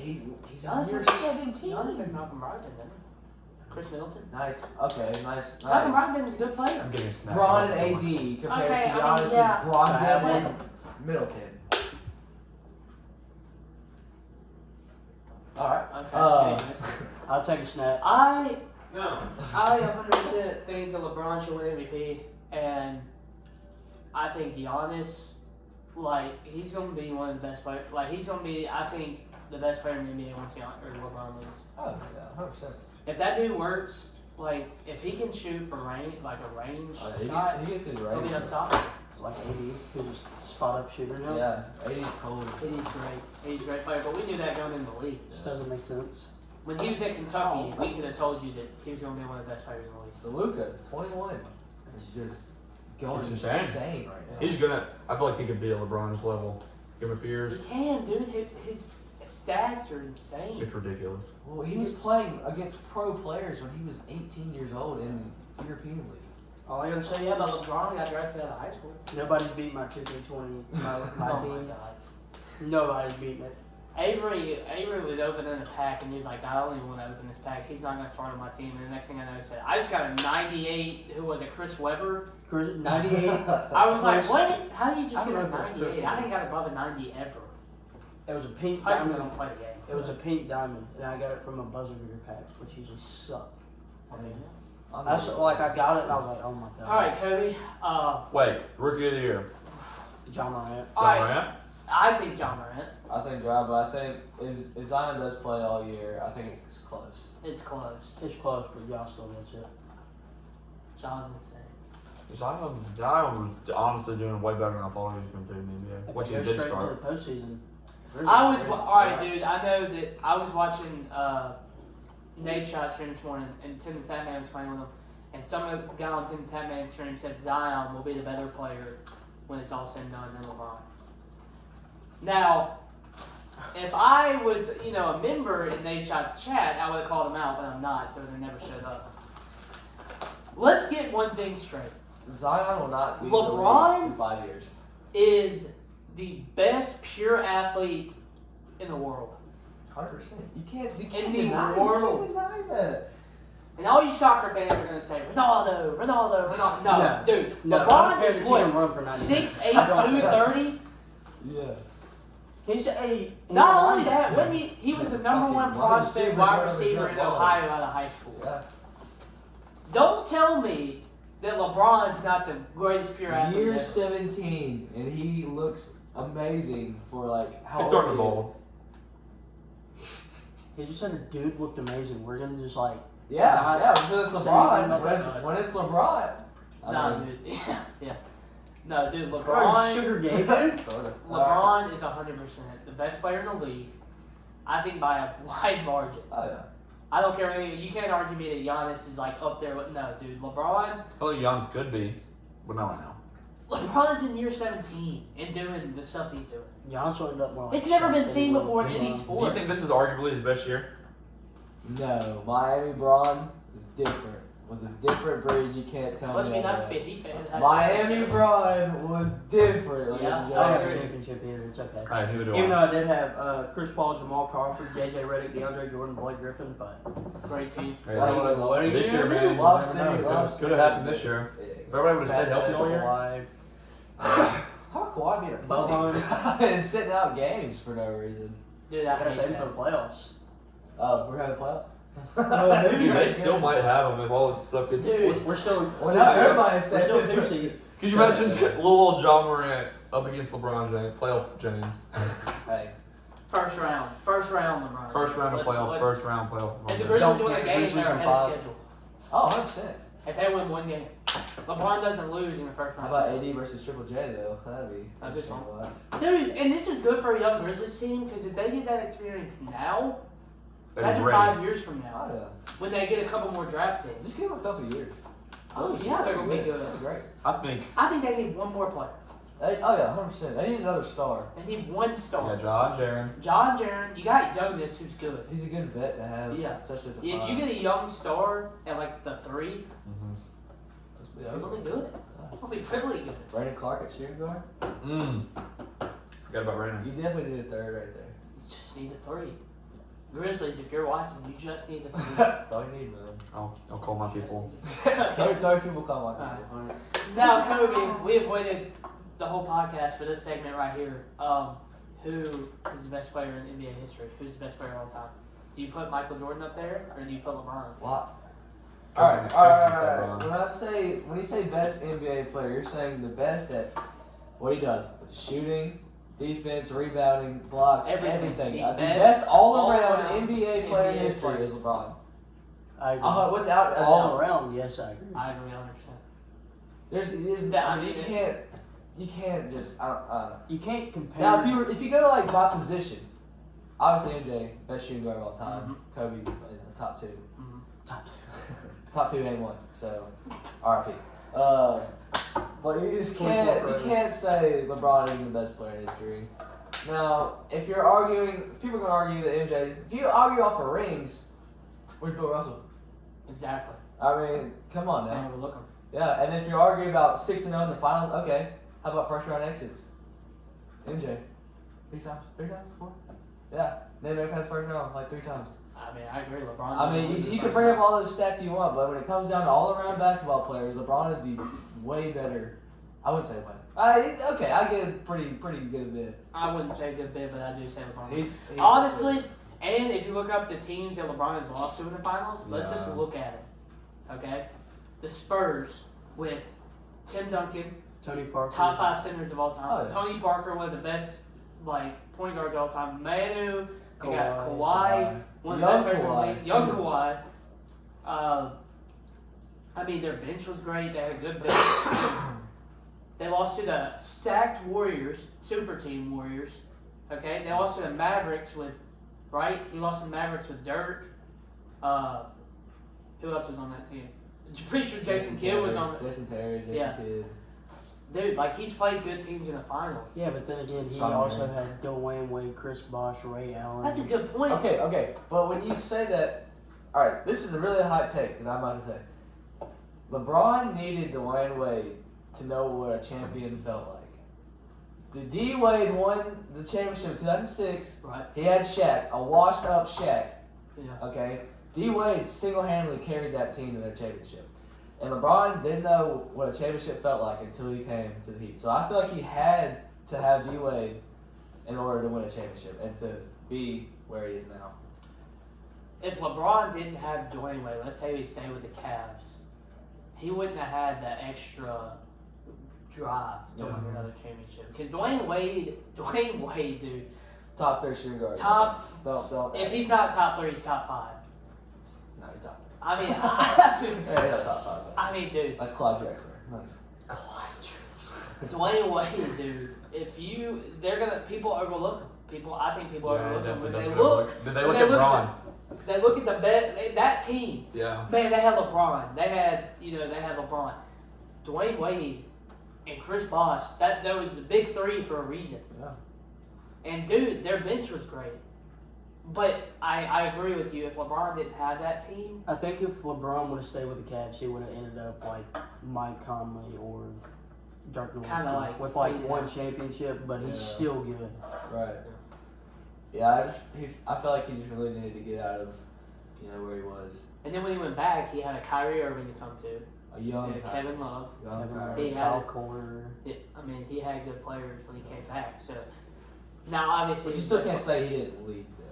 he's Giannis in year has 17. Giannis has Malcolm Brogdon, doesn't he? Chris Middleton. Nice. Okay, nice. Malcolm Nice. Brogdon is a good player. I'm getting a snack. Bron and AD compared Okay, to I mean, Giannis' yeah. Brogdon But- and Middleton. Alright. Okay. Anyways. I'll take a snap. I 100% think that LeBron should win MVP, and I think Giannis, like, he's going to be one of the best players. Like, he's going to be, I think, the best player in the NBA once LeBron wins. Oh, yeah, 100%. If that dude works, like, if he can shoot from range, like a range shot, He gets his he'll be range. unstoppable. Like AD, who's a spot up shooter now. Yeah, AD's cold. He's great. He's a great player, but we knew that going into the league. Just doesn't make sense. When he was at Kentucky, we could have told you that he was going to be one of the best players in the league. So Luka, 21, is just going It's insane, insane. right now. He's gonna. I feel like he could be at LeBron's level. Give him a few years. He can, dude. His stats are insane. It's ridiculous. Well, he was playing against pro players when he was 18 years old in the European League. All I gotta say Yeah, but is LeBron got drafted out of high school. nobody's beat my 2K20. My Oh my team. God. Nobody's beating it. Avery was opening a pack and he was like, I don't even want to open this pack. He's not going to start on my team. And the next thing I know, he said, I just got a 98. Who was it? Chris Webber. 98. I was like, Chris- what? How do you just I get don't a know if it's 98? Chris I ain't got above a 90 ever. It was a pink I just diamond. don't play the game. It was a pink diamond, and I got it from a buzzer beater pack, which usually suck. I mean, That's like I got it, and I was like, oh my god. all right, Kobe. Wait, rookie of the year. John Morant. All right. Durant? I think John Morant. I think Ja, but I think if Zion does play all year, I think it's close. It's close. It's close, but y'all still gets it. John's insane. Zion was honestly doing way better than I thought he was going to do in the NBA. If Once they he go did straight start. to the postseason. I was Grizzlies all right, dude. I know that I was watching Nate Shot stream this morning, and Tim the Tap Man was playing with him, and some of the guy on Tim the Tap Man's stream said Zion will be the better player when it's all said and done than LeBron. Now, if I was, a member in Nate Shot's chat, I would have called him out, but I'm not, so they never showed up. Let's get one thing straight. Zion will not be LeBron? in 5 years. Is the best pure athlete in the world. 100%. You can't In the deny, world. you can't deny that. And all you soccer fans are going to say, Ronaldo. No, No. dude. No, I don't LeBron care is if you can what? run for 90 minutes. 6'8", I don't care. 230? Yeah. He's a. Not only that, when he was the number one Fucking prospect wide receiver Jeff in Ball. Ohio out of high school. Yeah. Don't tell me that LeBron's not the greatest pure athlete Year ever. 17, and he looks amazing for like how He's old starting he to is. bowl. He just said a dude looked amazing. We're gonna just like. Yeah, when it's So LeBron. you When think when it's LeBron. No, dude. Yeah. No, dude, Bro, LeBron. Sugar Gabe. Sort of. LeBron is 100% the best player in the league. I think by a wide margin. Oh, yeah. I don't care. You can't argue me that Giannis is like up there with no, dude. LeBron. I think Giannis could be, but not right now. LeBron is in year 17 and doing the stuff he's doing. Giannis will end up more like. It's never been Shaq seen than he before in will any LeBron. Do you sport. think this is arguably his best year? No, Miami Braun is different. Was a different breed. You can't tell Must me be nice that. to be a Heat fan. and have Miami championships. Braun was different. Ladies Yeah, and I don't have a gentlemen. championship either. It's okay. Alright, neither do Even though I. I did have Chris Paul, Jamal Crawford, JJ Redick, DeAndre Jordan, Blake Griffin, but Great team. Hey, Like, this what are you year, gonna man, do? Love you City, never know. love Could City. have happened this year. If everybody would have stayed healthy all year. How about Kawhi being a Boban. pussy and sitting out games for no reason? Dude, I I gotta hate save him that. for the playoffs. Oh, we're having a playoff? Dude, they still might have him if all this stuff gets. Dude. We're still. Well, two now seed. everybody's We're saying still 2 seed. Could you imagine little old John Morant up against LeBron James, playoff James? Hey, First round, LeBron. First round of Let's- playoffs, let's- first round playoff. If the LeBron James. Grizzlies Don't win a care. game, Grizzlies they're are ahead of five. schedule. oh, 100%. If they win one game, LeBron doesn't lose in the first How round. about AD versus Triple J, though? That'd be That'd be interesting to watch. Dude, and this is good for a young Grizzlies team because if they get that experience now, They'd imagine be 5 ready. years from now Oh, yeah. when they get a couple more draft picks. Just give him a couple of years. Oh yeah, they're gonna be good. That's great. I think. I think they need one more player. Oh, yeah, 100%. They need another star. They need one star. Yeah, John, Jaren. John Jaren, you got Jonas who's good. He's a good vet to have, Yeah. especially at the If you get a young star at like the 3, Let's be they're gonna over. be good. They'll be really good. Brandon Clark at shooting guard? Forgot about Raymond. You definitely need a third right there. You just need a 3. Grizzlies, if you're watching, you just need a 3. That's all you need, man. I'll call my people. Tell people come on. Alright. Now, Kobe, we have waited the whole podcast for this segment right here. Who is the best player in NBA history? Who's the best player of all time? Do you put Michael Jordan up there, or do you put LeBron? What? Alright, Alright. When you say best NBA player, you're saying the best at what he does: shooting, defense, rebounding, blocks, Everything. everything. The The best best all-around all-around NBA player in NBA history player. is LeBron. I agree. Without a All doubt. around, yes, I agree. I agree 100%. There's That- I mean, you can't just I don't know. You can't compare. Now if you go to like my position, obviously MJ, best shooting guard of all time. Mhm. Kobe, top 2. Mhm. Top two. Top 2 ain't 1. So, RIP. But you just 24 can't. forever. You can't say LeBron isn't the best player in history. Now, if you're arguing, people are gonna argue that MJ. If you argue off of rings, where's Bill Russell? Exactly. I mean, come on now. Man, we're looking. Yeah, and if you're arguing about 6-0 in the finals, okay. How about first round exits? MJ, 3 times, 4. Yeah, they made it past first round like 3 times. I mean, I agree. LeBron. I mean, you can bring up all those stats you want, but when it comes down to all around basketball players, LeBron is the way better. I wouldn't say way. Okay, I get a pretty good bit. I wouldn't say a good bit, but I do say LeBron. He's Honestly, and if you look up the teams that LeBron has lost to in the finals, let's just Yeah. look at it. Okay, the Spurs with Tim Duncan, Tony Parker. top 5 centers of all time. Oh, yeah. Tony Parker, one of the best point guards of all time. Manu, you got Kawhi. Kawhi, one of the Young best players in the Kawhi. league. Young Kawhi. I mean, their bench was great. They had a good bench. They lost to the stacked Warriors, super team Warriors. Okay, they lost to the Mavericks with, right? He lost to the Mavericks with Dirk. Who else was on that team? Pretty sure Jason Kidd was on it. Jason Terry, Jason Yeah. Kidd. Dude, like he's played good teams in the finals. Yeah, but then again, he Son also man. had Dwayne Wade, Chris Bosh, Ray Allen. That's a good point. Okay, but when you say that, all right, this is a really hot take that I'm about to say. LeBron needed Dwayne Wade to know what a champion felt like. The D Wade won the championship in 2006. Right. He had Shaq, a washed up Shaq. Yeah. Okay, D Wade single-handedly carried that team to their championship, and LeBron didn't know what a championship felt like until he came to the Heat. So I feel like he had to have D Wade in order to win a championship and to be where he is now. If LeBron didn't have Dwayne Wade, let's say he stayed with the Cavs, he wouldn't have had the extra drive to win Yeah. another championship. Because Dwayne Wade, dude, Top 3 shooting guard. top. Don't. If he's not top 3, he's top 5. No, he's top 3. I mean, Yeah, he's not top 5. Though. I mean, dude, That's Clyde Drexler. Nice. Dwayne Wade, dude. People overlook him. I think people overlook him. When they look, Did they when look they at look at Braun? they look at the that team. Yeah. Man, they had LeBron. They had LeBron, Dwayne Wade, and Chris Bosh. That was the big 3 for a reason. Yeah. And dude, their bench was great. But I agree with you. If LeBron didn't have that team, I think if LeBron would have stayed with the Cavs, he would have ended up like Mike Conley or Dirk Kinda Nowitzki like with like faded one out. championship, but he's Yeah. still good. Right. Yeah, I felt like he just really needed to get out of, where he was. and then when he went back, he had a Kyrie Irving to come to. A young He had Kevin Love. young Kevin Kyrie. Love, He Kyle had- Korver. I mean, he had good players when he came back. So now, obviously, But you he's still the can't best- say he didn't lead, though.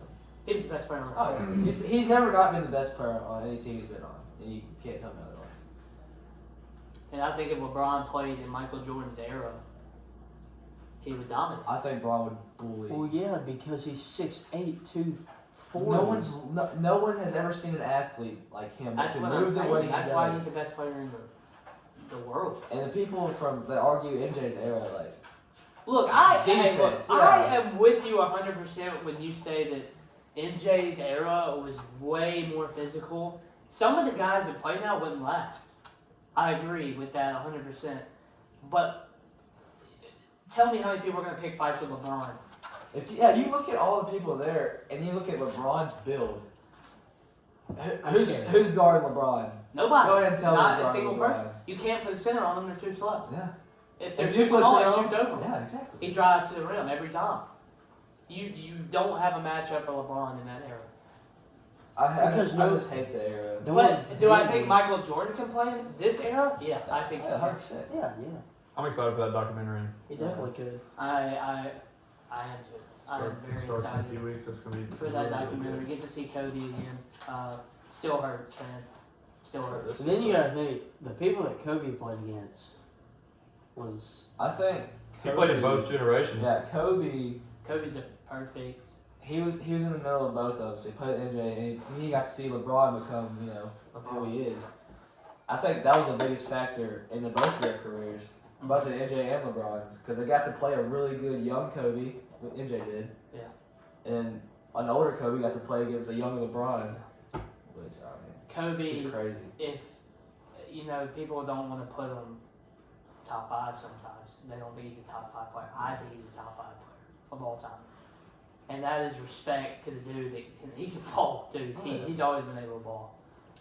he was the best player on the Oh, team. yeah. He's never not been the best player on any team he's been on, and you can't tell me otherwise. And I think if LeBron played in Michael Jordan's era, he would dominate. I think Braun would bully. Well, yeah, because he's 6'8", 240. No one has ever seen an athlete like him That's that what can I'm move the way saying. he That's does. why he's the best player in the world. And the people that argue MJ's era, like, Look, I Defense, am with you 100% when you say that MJ's era was way more physical. Some of the guys that play now wouldn't last. I agree with that 100%. But tell me how many people are going to pick fights with LeBron. you look at all the people there, and you look at LeBron's build. Who's guarding LeBron? Nobody. Go ahead and tell me Not who's a single guarding person. LeBron. You can't put a center on them, they're too slow. Yeah. If they're If too you put small, center it on- shoots over them. Yeah, exactly. He drives to the rim every time. You don't have a matchup for LeBron in that era. I Because just hate the era. No But one do I was- think Michael Jordan can play in this era? Yeah, I think he can. 100%. Yeah, I'm excited for that documentary. he definitely could. I am too. I'm very Starts in a few excited weeks. That's gonna be for that documentary. Get to see Cody again. Still hurts, man. Still hurts. And then you gotta think the people that Kobe played against was I think He played in both generations. Yeah, Kobe. Kobe's a perfect. He was in the middle of both of them. So he played MJ, and he got to see LeBron become, who he is. I think that was the biggest factor in both of their careers, both in MJ and LeBron, because they got to play a really good young Kobe, what MJ did. Yeah. And an older Kobe got to play against a younger LeBron, which I mean, it's Kobe, just crazy. if people don't want to put him top 5 sometimes. They don't think he's a top 5 player. I think he's a top 5 player of all time. And that is respect to the dude that he can ball, dude. He's always been able to ball.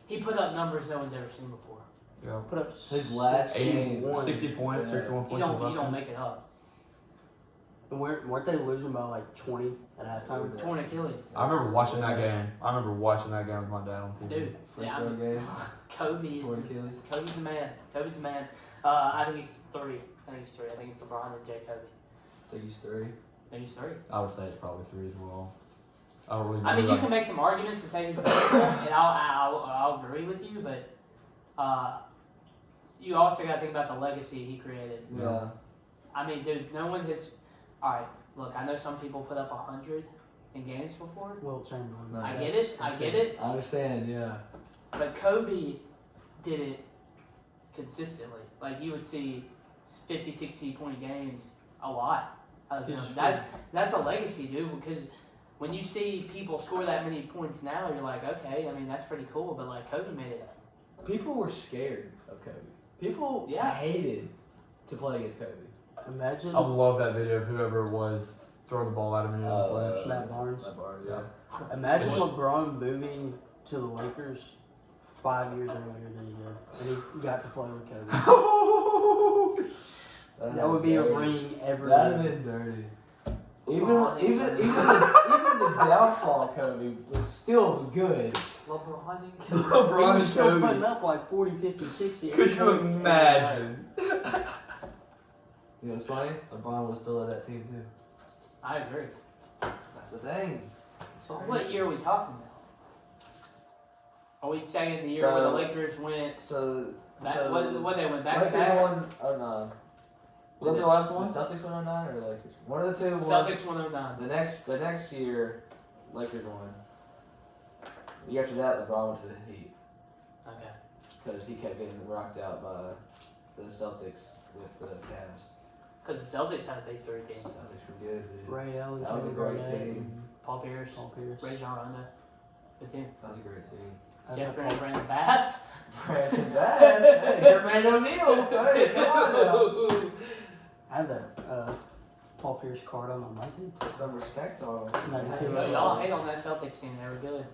He put up numbers no one's ever seen before. Yeah. Put up His last game, 60 points, 61 He points. don't make it up. And weren't they losing by like 20 at halftime? Torn Achilles. I remember watching that game. with my dad on TV. Dude, free yeah, throw game, Kobe torn is Achilles. Kobe's the man. Kobe's the man. I think he's 3. I think it's LeBron and Jay Kobe. I think he's 3. I think he's 3. I would say it's probably 3 as well. I don't really know. I mean, you can make some arguments to say he's better, and I'll agree with you, but you also got to think about the legacy he created. Yeah. I mean, dude, no one has. All right, look, I know some people put up 100 in games before. Will Chamberlain. No, I that's- get it. I that's get it. I understand. Yeah. But Kobe did it consistently. Like, you would see 50, 60-point games a lot. That's a legacy, dude, because when you see people score that many points now, you're like, okay, I mean, that's pretty cool, but, like, Kobe made it. People were scared of Kobe. People Yeah. hated to play against Kobe. Imagine I love that video of whoever it was throwing the ball at him in the flash. Matt Barnes. Yeah. Imagine LeBron moving to the Lakers 5 years earlier than he did, and he got to play with Kobe. That would be a ring every That'd have year. been dirty. Even the downfall of Kobe was still good. LeBron and He LeBron was and still Kobe. putting up like 40, 50, 60. Could you imagine? You know what's funny? LeBron was still at that team too. I agree. That's the thing. So what year are we talking about? Are we saying the year where the Lakers went? What they went back to Lakers back? won. Oh no. Was that the last one? The Celtics won 09 or the Lakers? One of the two. Won. Celtics 109. The next year, Lakers won. The year after that, LeBron went to the Heat Okay. because he kept getting rocked out by the Celtics with the Cavs. Because the Celtics had a big 3 team. Celtics were good, dude. Ray Allen, That was a Kevin great Garnett, team. Paul Pierce, Paul Pierce. Ray John Rondo. Good team. That was a great team. Jeff Green, Brandon Bass. Brandon Bass, hey, Jermaine O'Neal, hey, come on now. I have that Paul Pierce card on my team. Put some respect on him. It's not Hey, too y'all hate on that Celtics team. They were good.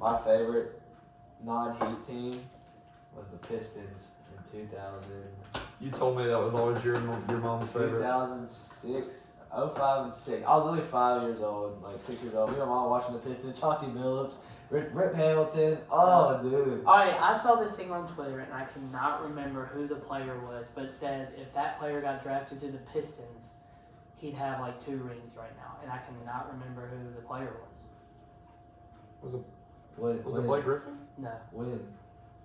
My favorite non-Heat team was the Pistons in 2000. You told me that was always your mom's favorite. 2006, 05 and 6. I was only 5 years old, like 6 years old. Me and my mom watching the Pistons, Chauncey Billups, Rip Hamilton. Oh, dude. Alright, I saw this thing on Twitter, and I cannot remember who the player was, but it said if that player got drafted to the Pistons, he'd have like 2 rings right now. And I cannot remember who the player was. Was it Blake Griffin? No. When?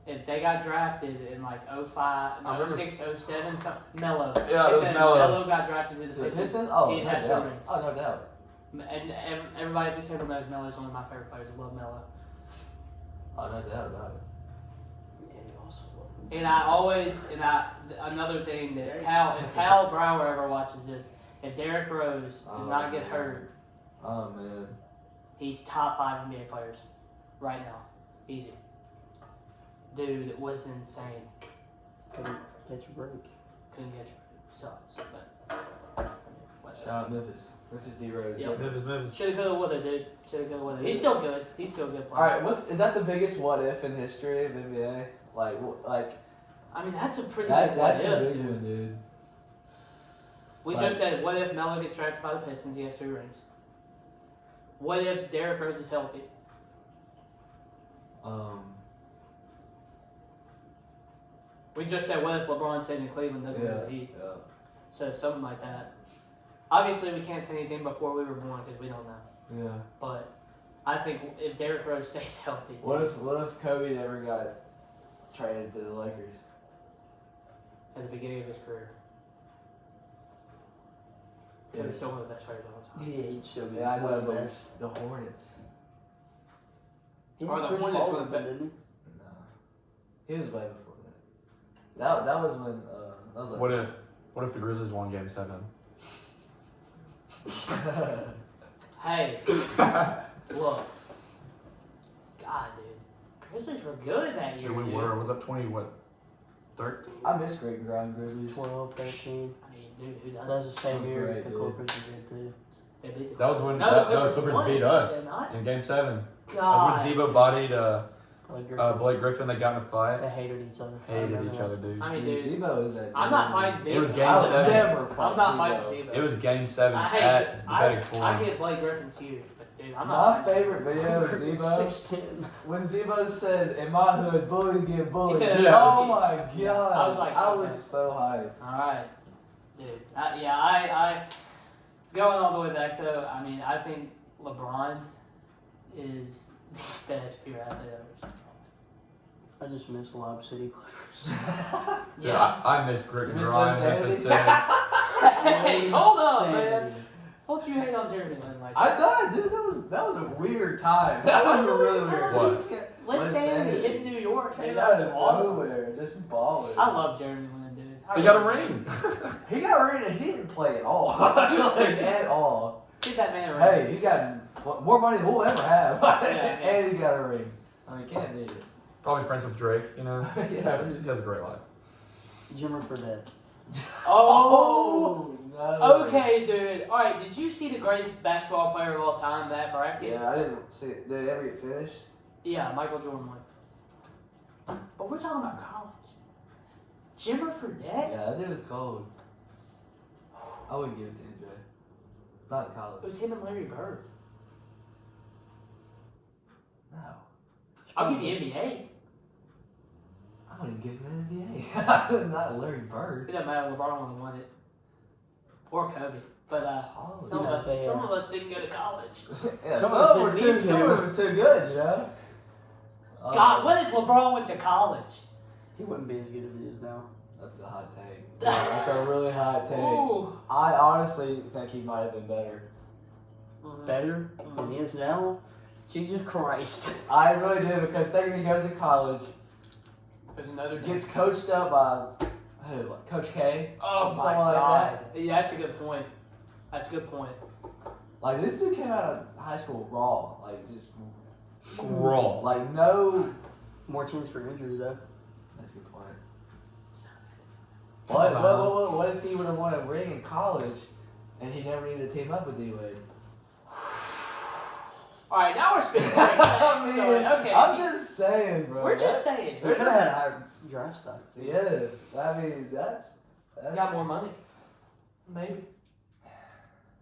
If they got drafted in like 05, I remember- 06, 07, something, Melo. Yeah, it They was said Melo. Melo got drafted to the To the Pistons. Pistons? Oh, He'd no have 2 doubt. rings. Oh, no doubt. And everybody at this table knows Melo's one of my favorite players. I love Melo. Oh, no doubt about it. Yeah, you also love him. And I always, another thing that if Tal Brower ever watches this, if Derrick Rose does not get hurt, Oh, man. he's top 5 NBA players right now. Easy. Dude, it was insane. Couldn't catch a break. Couldn't catch it. Sucks. But Shout out Memphis. Memphis D-Rose. Yep. Memphis. should have good with it, dude. Should have good with it. He's still good. He's still a good player. All right, is that the biggest what if in history of NBA? Like, I mean, that's a pretty that's big what a if, big dude. one, dude. We just said, what if Melo gets drafted by the Pistons? He has 2 rings. What if Derrick Rose is healthy? We just said, what if LeBron stays in Cleveland, doesn't go to the Heat? Yeah. So something like that. Obviously, we can't say anything before we were born because we don't know. Yeah. But I think if Derrick Rose stays healthy, What if Kobe never got traded to the Lakers? at the beginning of his career, Kobe's still one of the best players of all time. He hates so Yeah, I know, but mess. the Hornets. He Or had the Chris Hornets Paul were with the him, didn't No. He was way before that. That was when that was like What if the Grizzlies won Game 7? Hey, look. God, dude. Grizzlies were good that year. Yeah, we dude. were. Was that 13? I miss Great and Grind Grizzlies. 12, 13. I mean, dude, who doesn't? That's the same That was year great, the dude. Clippers did too. They beat the That was when No, the the Clippers Clippers won, beat did us they not? in Game 7. God. That's when Zebo bodied Like you're- Blake Griffin. They got in a fight. they hated each other. I Hated remember each that. other, dude. I mean, Dude, dude, Zebo is that. I'm not fighting Zebo. It was game I was 7. never fighting I'm not Zebo. fighting Zebo. It was Game 7 I hate at the FedEx I Forum. get Blake Griffin's huge, but dude, I'm My not. favorite video of Zebo 6'10". when Zebo said, "In my hood, bullies get bullied." He said, Yeah. Oh my god! I was like, I okay. was so hyped. All right, dude. I going all the way back though. I mean, I think LeBron is the best pure athlete ever. I just miss Lob City Clippers. Yeah. I miss Grit and You miss Grind. Insanity? Memphis too. Hey, hold up, man. Insanity. Don't you hate on Jeremy Lin like I that? died, dude. That was a weird time. That was a really weird. What? He just kept- Let's say Insanity. he hit New York. Came Dude, out that of was awesome. nowhere, just balling. I love Jeremy Lin, dude. I He got a really ring. He got rid and he didn't play at all. Like at all. Give that man a ring. Hey, he got more money than we'll ever have. Yeah. And he got a ring. I mean, can't beat it. Probably friends with Drake, you know. Yeah. He has a great life. Jimmer Fredette. Oh. no. Okay, dude. All right. Did you see the greatest basketball player of all time? That bracket. Yeah, I didn't see it. Did it ever get finished? Yeah, Michael Jordan won. But we're talking about college. Jimmer Fredette? Yeah, that dude was cold. I wouldn't give it to MJ. Not in It college. was him and Larry Bird. No. I'll give you NBA. I wouldn't give him an NBA. Not Larry Bird. It doesn't matter. LeBron would have won it. Or Kobe. But Holy some of Yeah, us didn't go to college. yeah, Some some of us of them were didn't too, need some to. of them were too good, you know? God, what if LeBron went to college? He wouldn't be as good as he is now. That's a hot take. That's a really hot take. Ooh. I honestly think he might have been better. Better than he is now? Jesus Christ. I really do because then he goes to college, There's another gets coached up by who? Like Coach K? Oh my Someone like God. that. Yeah, that's a good point. That's a good point. Like this dude came out of high school raw, like just Raw. like no. More chance for injury though. That's a good point. What if he would have won a ring in college, and he never needed to team up with D Wade? All right, now we're spinning. I mean, okay. I'm just saying, bro. We're just saying. He could have had a higher draft stock. Yeah, I mean that's Got more money. Maybe.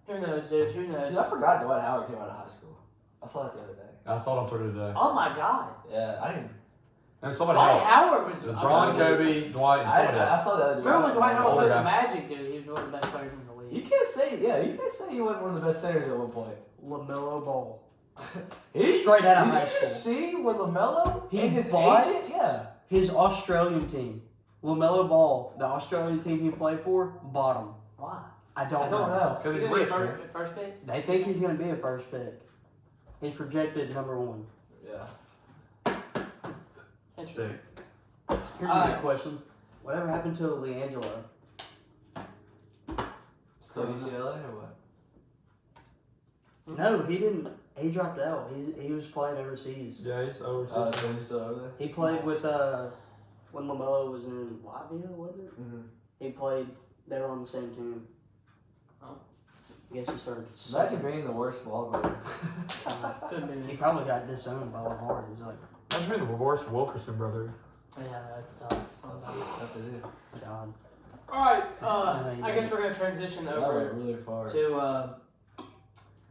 Who knows, dude? Who knows? Dude, I forgot Dwight Howard came out of high school. I saw that the other day. I saw it on Twitter today. Oh my God. Yeah, I didn't. And somebody Dwight else. Howard was. It was Ron, Kobe, Dwight, and somebody I else. saw that. Remember when Dwight Howard Older played the guy. Magic, dude? He was one of the best players in the You league. can't say, you can't say he wasn't one of the best centers at one point. LaMelo Ball. He Straight out of Did high you school. just see where LaMelo He and his bought- agent? Yeah. His Australian team. LaMelo Ball, the Australian team he played for, bought him. Why? I don't I don't know. know. Because Is he's he gonna rich, be man. first pick? They think he's going to be a first pick. He's projected number 1. Yeah. Interesting. Here's a good question. Whatever happened to LiAngelo? Still UCLA or what? No, he didn't. He dropped out. He was playing overseas. Yeah, he's overseas. So he's still over there? He played Nice. with when LaMelo was in Latvia, wasn't it? Mm-hmm. He played. They were on the same team. Oh. I guess he started. Imagine being the worst ball brother. Couldn't He be. probably got disowned by LeVar. He's like, That's been the worst Wilkerson brother. Yeah, that's tough. That's it. God. All right. I guess we're gonna transition That went over really far. to.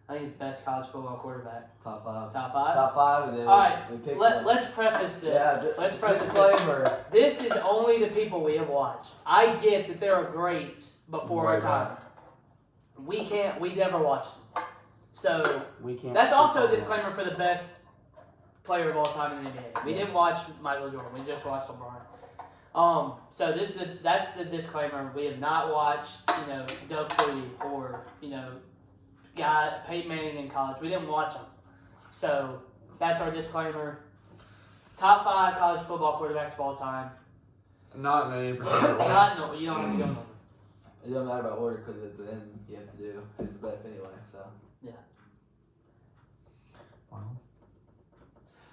I think it's best college football quarterback. Top 5. Top 5. Top 5, and then All right, we pick Let's preface this. Yeah, Let's preface this. disclaimer. This is only the people we have watched. I get that there are greats before our Right, time. We never watched them. So We can't. that's speak also a on that. disclaimer for the best player of all time in the NBA. We didn't watch Michael Jordan. We just watched LeBron. So that's the disclaimer. We have not watched, Doug Flutie or, Peyton Manning in college. We didn't watch them. So that's our disclaimer. Top 5 college football quarterbacks of all time. Not in any particular order. No, you don't have to go in order. It doesn't matter about order because at the end you have to do who's the best anyway. So Wow.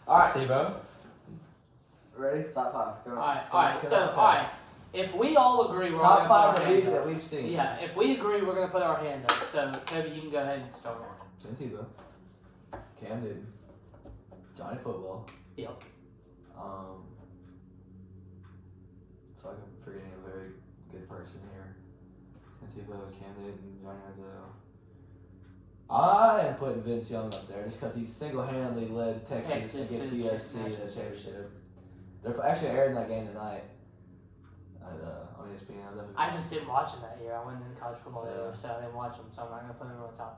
All right, Tebow. ready? Top 5. Go All right. So, all right. If we all agree, we're Top gonna 5 put in our the league hand that up. we've seen. Yeah, if we agree, we're gonna put our hand up. So, Toby, you can go ahead and start. Tim Tebow, Cam Newton, Johnny Football. Yep. So I'm forgetting a very good person here. Tim Tebow, Cam Newton, Johnny Manziel. I am putting Vince Young up there just because he single-handedly led Texas against USC in the championship. They're actually airing that game tonight on ESPN. I just didn't watch him that year. I went in college football that Yeah. year, so I didn't watch him. So I'm not gonna put him in the top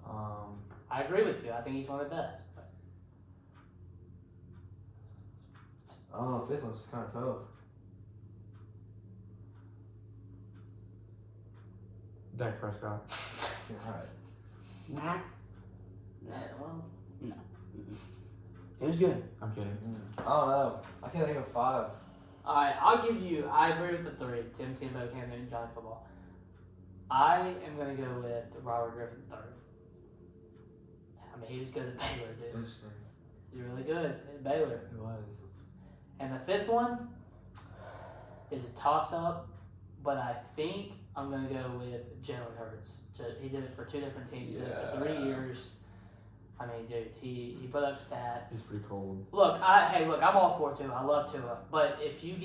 5. Um, I agree with you. I think he's one of the best. I don't know. 5th one's kind of tough. Dak Prescott. You're right. Nah. Yeah, well, It was good. I'm kidding. I don't know. I can't think of 5. all right. I'll give you. I agree with the 3. Tim Tebow, Cam Newton, Johnny Football. I am gonna go with Robert Griffin III. I mean, he was good at Baylor, dude. Interesting. He's really good at Baylor. He was. And the 5th one is a toss-up, but I think I'm going to go with Jalen Hurts. He did it for 2 different teams. He did it for 3 years. I mean, dude, he put up He's stats. pretty cold. Look, I'm all for Tua. I love Tua. But if you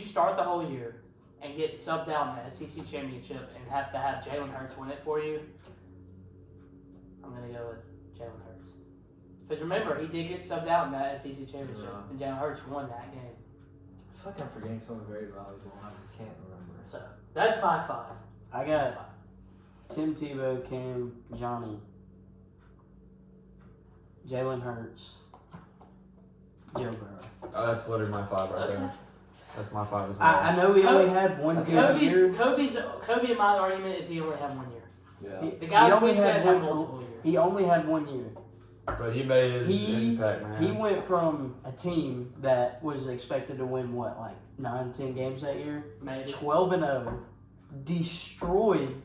start the whole year and get subbed out in the SEC championship and have to have Jalen Hurts win it for you, I'm going to go with Jalen Hurts. Because remember, he did get subbed out in that SEC championship, and Jalen Hurts won that game. I feel like I'm forgetting someone very valuable. I can't remember. So that's my 5. I got Tim Tebow, Cam, Johnny, Jalen Hurts, Joe Burrow. Oh, that's literally my 5 right there. That's my 5 as well. I know he only had one good year. Kobe and my argument is he only had 1 year. Yeah. The guys only we said had had one- multiple years. He only had 1 year. But he made his He- impact, man. He went from a team that was expected to win 9, 10 games that year, Maybe. 12-0, destroyed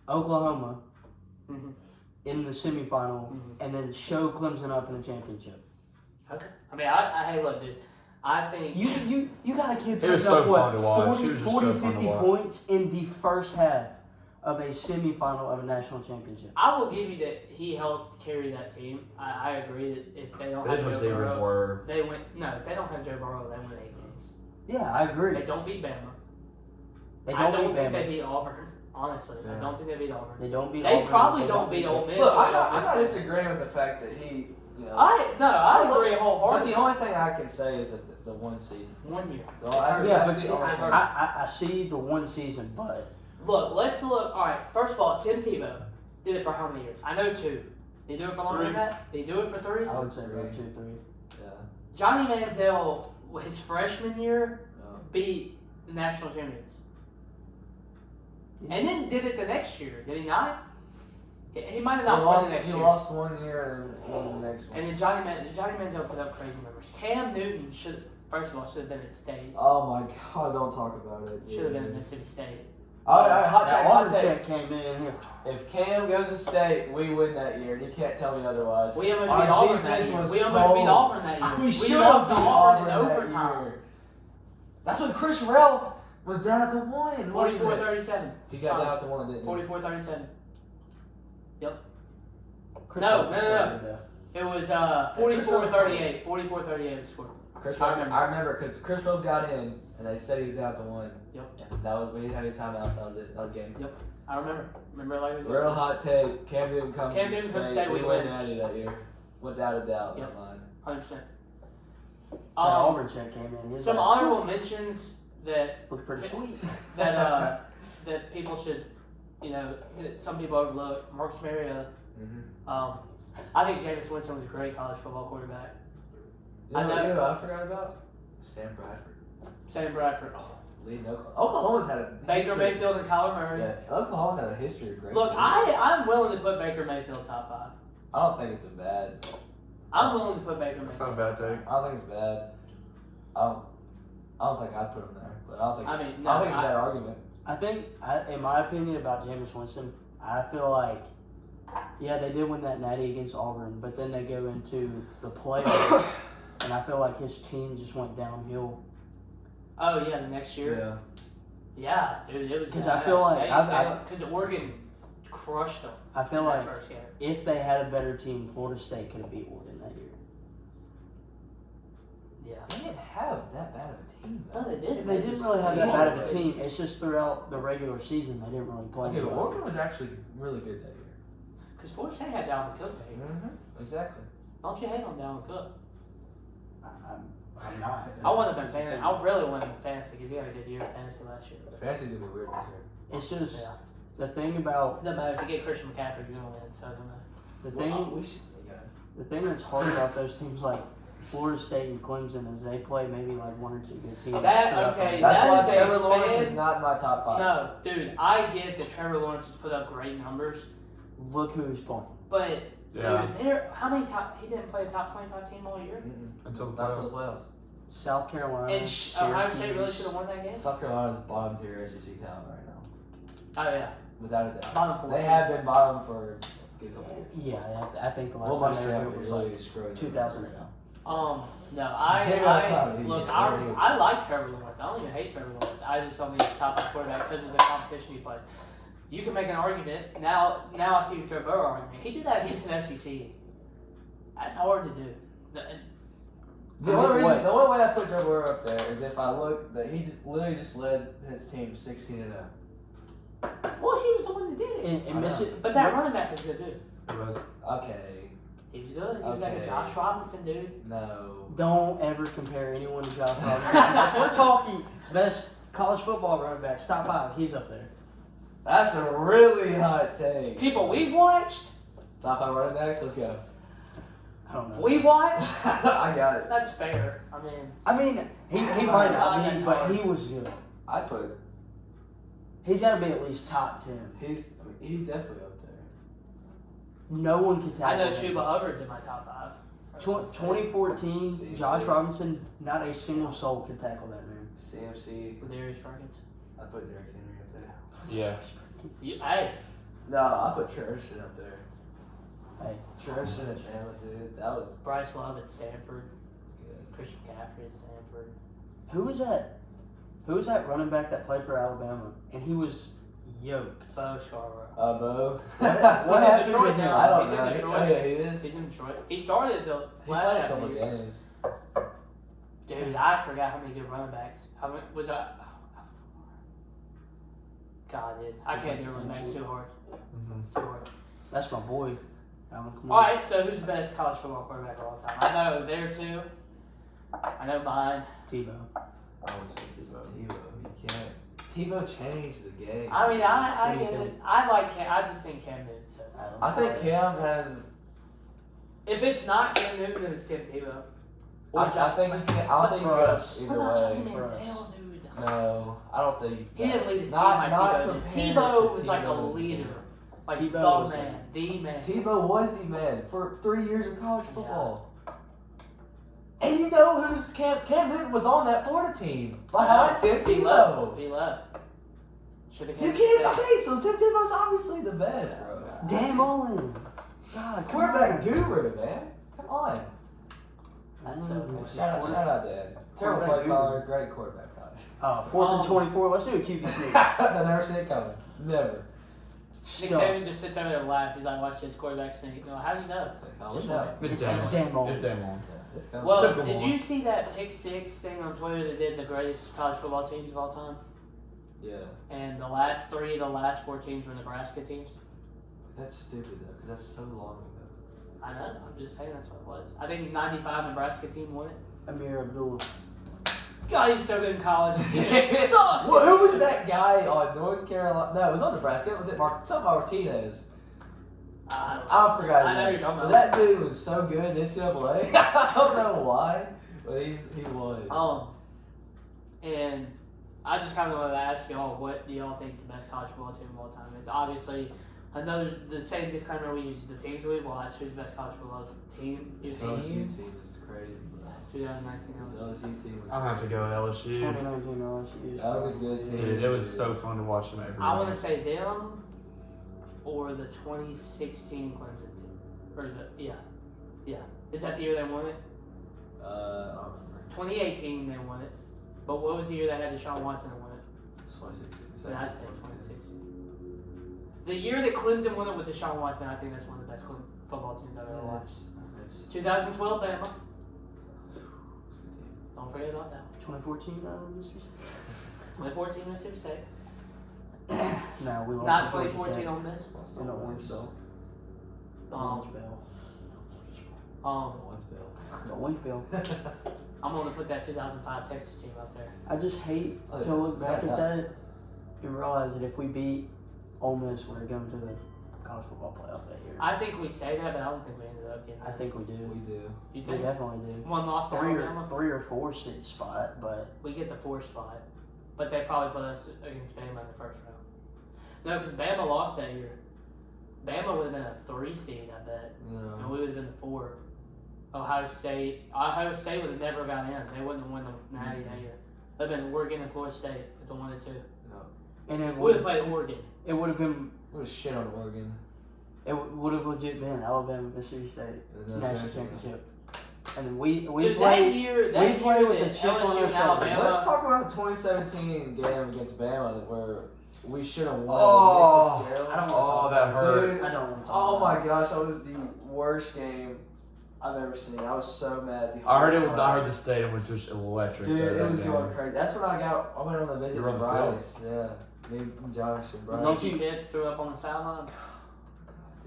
Oklahoma Mhm. in the semifinal, Mhm. and then showed Clemson up in the championship. Okay. I mean, hey, look, dude. I think You got a kid It was putting so up fun to watch. 40, It was just 40 so fun to 50 watch. points in the first half of a semifinal of a national championship. I will give you that he helped carry that team. I agree that if they don't But have his Joe receivers Burrow, were. they win. No, if they don't have Joe Burrow, they win 8 games. Yeah, I agree. They don't beat Bama. They I don't beat think Bama. they beat Auburn. Honestly, I Yeah. don't think they beat Auburn. They don't beat They Auburn. probably They don't beat Ole Miss. Look, I'm or not Ole Miss. disagreeing with the fact that he, I agree But wholeheartedly. the only thing I can say is that the 1 season. 1 year. Well, that's, Yeah, that's but the only part. I see the 1 season, but Look, let's look. All right, first of all, Tim Tebow did it for how many years? I know 2. Did he do it for longer than 3. that? Did he do it for 3? I would say about 2, 3. Yeah. Johnny Manziel, his freshman year, No. beat the national champions. Yeah. And then did it the next year, did he not? He might have He not won lost, the next he year. lost 1 year and then won the next one. And then Johnny Manziel put up crazy numbers. Cam Newton should have been at State. Oh my God! Don't talk about it. Should have been at Mississippi State. All right, hot That take, hot Auburn take. check came in here. If Cam goes to State, we win that year. You can't tell me otherwise. We almost Our beat Auburn that defense year. was We almost beat cold. Auburn that year. We should lost have to beat Auburn in that overtime. year. That's when Chris Ralph was down at the 1. 44-37. He got down at the 1, didn't he? 44-37. Chris No, Paul no, was no. so good, though. It was 44-38. 44-38 score. I remember because Chris Ralph got in and they said he was down at the 1. Yep. And that was we didn't have any timeouts. That was it. That was game. I remember. Remember it like it was Real hot take. Cam Newton comes Cam to Newton comes to State. State, We we win win. Natty that year, without a doubt. Yep. In my mind. 100%. That Auburn check came in. He was Some like, honorable mentions that looked pretty sweet. that people should, that some people overlook. Marcus Mariota. Mm-hmm. I think Jameis Winston was a great college football quarterback. You I know, know. you know what I forgot about? Sam Bradford. Sam Bradford. Oh. Leading Oklahoma's had a Baker history. Mayfield and Kyler Murray. Yeah, Oklahoma's had a history of great. Look, quarterbacks. I'm willing to put Baker Mayfield top 5. I don't think it's a bad. I'm willing to put Baker That's not a Mayfield. bad take. I don't think it's bad. I don't think I'd put him there, but I don't think. I It's, mean, I don't no, think it's a bad argument. I think, in my opinion, about Jameis Winston, I feel like Yeah, they did win that natty against Auburn, but then they go into the playoffs, and I feel like his team just went downhill. Oh yeah, the next year. Yeah. Yeah, dude, it was. Because I feel like because Oregon crushed them. I feel in that like first game. if they had a better team, Florida State could have beat Oregon that year. Yeah. They didn't have that bad of a team, though. No, they didn't. They didn't really have that Yeah. bad of a team. It's just throughout the regular season they didn't really play. Okay, but well. Oregon was actually really good that year. Because Florida State had Dalvin Cook there. Mm-hmm. Exactly. Don't you hate on Dalvin Cook? I'm not. I want him in fantasy. I really want him in fantasy because he had a good year in fantasy last year. Fantasy gonna be weird this year. It's just Yeah. the thing about No matter if you get Christian McCaffrey, you're gonna win. So I don't know. the thing. we should. Yeah. The thing that's hard about those teams like Florida State and Clemson is they play maybe like one or two good teams. That- okay, That's that why is a Trevor Lawrence fan- is not in my top 5. No, dude, I get that Trevor Lawrence has put up great numbers, Look who's playing. but Yeah. dude, how many he didn't play a top 25 team all year? Until the Not to the playoffs. playoffs. South Carolina. And Ohio State really should have won that game. South Carolina's bottom tier SEC talent right now, Oh yeah, without a doubt. bottom 4. They have been bottom for a good couple years. Yeah, I think the last Will time they were Muschamp here was really like screwing 2008. No, Shame I on look, Clowney. I like Trevor Lawrence. I don't even hate Trevor Lawrence. I just don't think he's top 5 quarterback because of the competition he plays. You can make an argument. Now I see your Joe Burrow argument. He did that against an SEC. That's hard to do. The only way I put Trevor Burrow up there is if I look that he literally just led his team 16-0. Well, he was the one that did it. And Mississippi, But that running back was good, dude. It was. Okay, He was good. He was like a Okay. Josh Robinson, dude. no. don't ever compare anyone to Josh Robinson. We're talking best college football running backs, top 5. He's up there. That's a really hot take. People we've watched, Top 5 running backs, let's go. I don't know. we've watched. I got it. That's fair. I mean, he might God, not that's be, but hard. he was good. I put He's got to be at least top 10. he's definitely up there. No one can I tackle know him. Chuba Hubbard's in my top 5. 2014, Josh Robinson, not a single soul can tackle that man. CMC, With Darius Perkins. I put Derrick Henry up there. Yeah. Hey, No, I put Trevorson up there. Hey, Trevorson and Bama, dude, that was Bryce Love at Stanford. good. Christian McCaffrey at Stanford. who was that? Who was that running back that played for Alabama? And he was yoked. Bo Scarborough. Bo. What He's in happened Detroit to him? now. I don't He's in know. Detroit. Oh, yeah, he is. He's in Detroit. He started the He last played a half of couple the year. games. Dude, I forgot how many good running backs. How many was that? God, dude, I can't do running backs too hard. Too hard. That's my boy. Alvin Kamara. All right, so who's the best college football quarterback of all time? I know there too. I know mine. Tebow. I would say Tebow. You can't. Tebow changed the game. I mean, I Who do you get think? it. I like Cam. I just think Cam Newton. So I think Cam has. if it's not Cam Newton, then it's Tim Tebow. I think he can. I don't think he for goes us. either What about Johnny way. for us. Manziel, dude? No, I don't think He didn't lead his team Not- like not Tebow did. compared Tebow to was like a Tebow. leader. Like Tebow the was man. The man. Tebow was the man for 3 years of college football. And you know who's Cam Newton was on that Florida team behind Tim He Tebow. left. He left. Should've You came can't. to Okay, so Tim Tebow's obviously the best, bro. Dan Mullen. God, come Quarterback on. guru, man. Come on. That's so Mm. cool. Shout out, Dad. Terrible Quarterback play caller, great quarterback coach. 4th and 24. Let's do a QB sneak. I never see it coming. Never. Nick Saban just sits over there and laughs. He's like, watch this quarterback sneak. No, how do you know? Just wait. It's It's Dan Mullen. It's Dan Mullen. It's coming. Well, Typical did one. you see that pick six thing on Twitter that did the greatest college football teams of all time? Yeah. And the last 3 of the last 4 teams were Nebraska teams. That's stupid though, because that's so long ago. I know. I'm just saying that's what it was. I think '95 Nebraska team won it. Amir Abdullah. God, he's so good in college. He just sucked. Well, who was that guy on North Carolina? No, it was on Nebraska. Was it some Martinez? I forgot. I know his you're name. talking about. That dude was so good in NCAA. I don't know why, but he was. And I just kind of wanted to ask y'all, what do y'all think the best college football team of all time is? Obviously, the same disclaimer we use, the teams we've watched. Who's the best college football team? This LSU team is crazy, bro. 2019. This LSU team was. I'm gonna have to go LSU. 2019 LSU. That was a good team. Dude, it was so fun to watch them every I want night. to say them or the 2016 Clemson team? Or yeah. Is that the year they won it? I don't remember. 2018 they won it. But what was the year they had Deshaun Watson and won it? 2016. Then I'd say 2016. The year that Clemson won it with Deshaun Watson, I think that's one of the best football teams I've ever watched. It's 2012 Bama. Don't forget about that. 2014, Mississippi State. 2014 Mississippi State. No, we lost. Not to Georgia 2014 Tech Ole Miss. in the Orange Bell. The Orange Bell. Once Bill. The Orange Bell. I'm going to put that 2005 Texas team up there. I just hate to look back at that and realize that if we beat Ole Miss, we're going to the college football playoff that year. I think we say that, but I don't think we ended up getting I that. think we do. We do. You We think? definitely do. One loss to Alabama? Three or four state spot, but We get the 4th spot. But they probably put us against Bama in the first round. No, because Bama lost that year. Bama would have been a 3 seed, I bet. No. And we would have been the 4. Ohio State would have never got in. They wouldn't have won the Natty that year. They'd have been Oregon and Florida State at the 1 and 2. and it We would would have played Oregon. it would have been It was shit on Oregon. it would have legit been Alabama Mississippi State No national chance. championship, and then we Dude, played. that year played with that a chip on LSU our and shoulder. Alabama. Let's talk about the 2017 game against Bama where we should have won. Oh, Nick Fitzgerald. I don't Oh, want to that hurt. Dude, I don't want to. Oh my gosh, that was the worst game I've ever seen. I was so mad. The I heard whole it. time. I heard the stadium was just electric. Dude, though, it that was game. going crazy. That's when I went on the visit You were with on the field? Bryce. Yeah, me and Josh and Bryce. Don't you Fitz threw up on the sideline?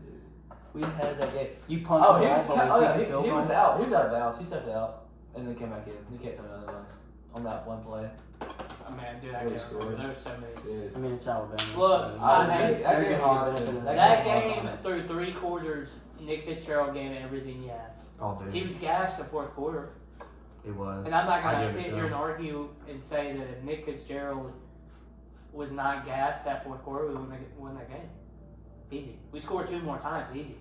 Dude, we had that game. You punched Oh, the he was, ball, but we kicked the field he was goal. out. He was out of bounds. He stepped out and then came back in. He can't tell me otherwise on that one play. Oh, man, dude, I Really can't remember. scored. There were so many. Dude. I mean, it's Alabama. Look, so I they're that gonna game get haunts better me. than That That game game, awesome. through 3 quarters, Nick Fitzgerald gave it everything he had. Oh, dude. He was gassed the 4th quarter. It was. And I'm not I going to give it sit to here him. and argue and say that if Nick Fitzgerald was not gassed that 4th quarter, we wouldn't have won that game. Easy. We scored 2 more times. Easy.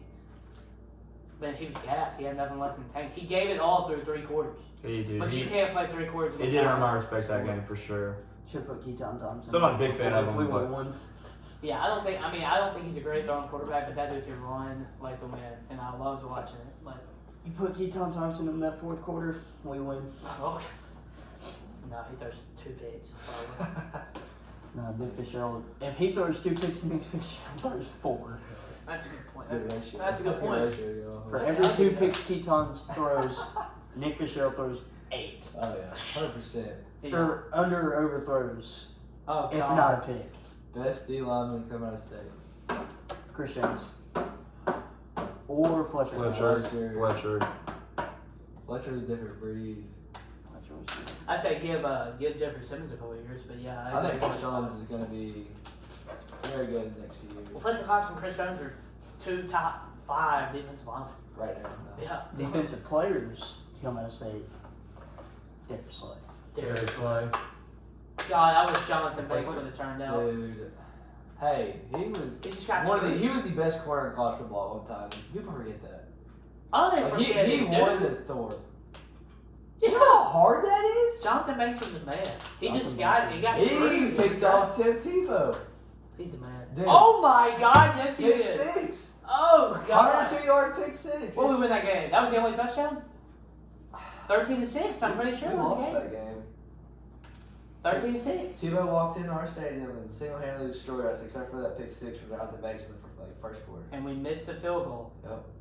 But he was gassed. He had nothing left in the tank. He gave it all through 3 quarters. He did. But you can't play 3 quarters. It did earn my respect that game for sure. Should put Keaton Thompson. So I'm not a big fan of him, We but- won. Yeah, I don't think he's a great throwing quarterback, but that dude can run like the wind, and I loved watching it. But You put Keaton Thompson in that 4th quarter, we win. no, he throws 2 picks. probably. No, Nick Fitzgerald. If he throws 2 picks, Nick Fitzgerald throws 4. That's a good point. That's a good ratio. That's a good point. ratio, For yeah. every 2 picks Keaton throws, Nick Fitzgerald throws 8. Oh yeah, 100%. Yeah. Or under or overthrows, Oh, if God. not a pick. Best D lineman coming out of state. Chris Jones. Or Fletcher. Fletcher. Fletcher. Fletcher's a different breed. Fletcher was good. I say give Jeffrey Simmons a couple of years, but yeah, I think agree. Chris Jones is going to be very good in the next few years. Well, Fletcher Cox and Chris Jones are 2 top 5 defensive linemen. Right now. No. Yeah. Defensive players to come out of state. Darius Slay. Darius. Slay. God, I wish Jonathan Banks would have turned out. Dude. Hey, he was He just got one of the, screwed. he was the best corner in college football at one time. People forget that. Oh, they Like, forget he it, won dude. the Thor. Yeah. You know how hard that is? Jonathan Banks was the man. He just Jonathan got He screwed. picked off Tim Tebow. He's the man. Dude. Oh my God, yes he Pick did. 6. Oh God. 102-yard pick 6. What we win that game? That was the only touchdown. 13-6. I'm pretty sure We it was lost the game. that game. 13-6. Tebow walked into our stadium and single-handedly destroyed us, except for that pick 6 from out the banks in the first quarter. And we missed the field goal.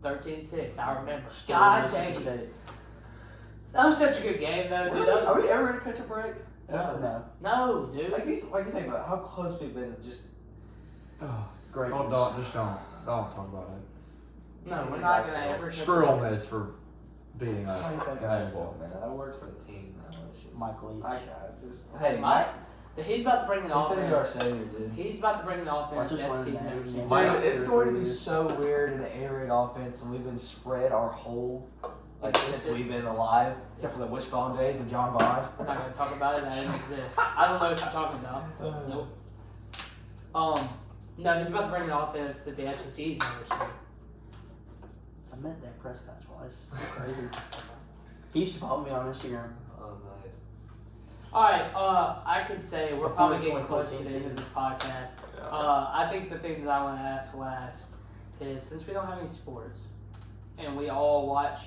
Yep. 13-6. I remember. God dang Mississippi it. State. That was such a good game, though, dude. That Are was- we ever gonna catch a break? No. No. No, dude. Like you think about how close we've been to just. Great. Don't talk about it. No, we're not gonna ever. catch Screw a- Ole Miss for beating us. How do you think I Iowa. feel, man? I work for the team now. It's just, Mike Leach. I just. Hey, Mike. He's about to bring an He's gonna be our offense. savior, dude. He's about to bring an offense Watch us that win he's that never game. seen. Dude, Mike- it's going to be so weird in an air raid offense, and we've been spread our whole since we've been alive, except for the wishbone days with John Bond. I'm not gonna talk about it. That didn't exist. I don't know what you're talking about. Nope. No, he's about to bring an offense that the SEC's never seen. I met Dak Prescott twice. It's crazy. He used to follow me on Instagram. Oh, nice. All right, I could say we're Before probably the getting close to 2014 the end of this podcast. I think the thing that I want to ask last is, since we don't have any sports, and we all watch,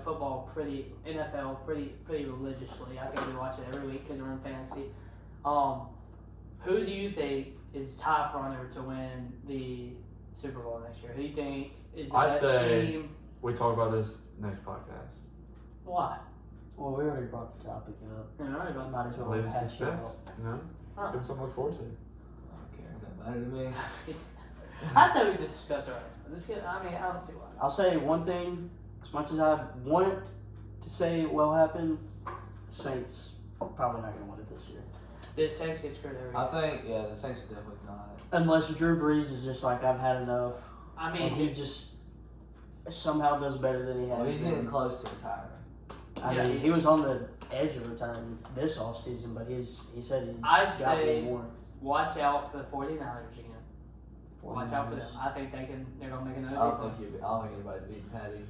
football NFL pretty religiously. I think we watch it every week because we're in fantasy. Who do you think is top runner to win the Super Bowl next year? Who do you think is the best team? We talk about this next podcast. Why? Well, we already brought the topic up. Yeah, I already got Might as well Leave us hash it suspense. out. Huh. Give us something to look forward to. I don't care. That matter to me. I'd say we just discuss it right now. I don't see why. I'll say one thing. As much as I want to say it will happen, the Saints are probably not going to win it this year. The Saints get screwed every year. I think, the Saints are definitely not. Unless Drew Brees is just like, I've had enough. I mean, And he just somehow does better than he has. Well, he's getting close to retiring. I mean, he was on the edge of retiring this offseason, but he said he's I'd got say one more. watch out for the 49ers again. Watch out for them. 49ers. I think they're gonna make another I big don't run. think anybody's beating Patty.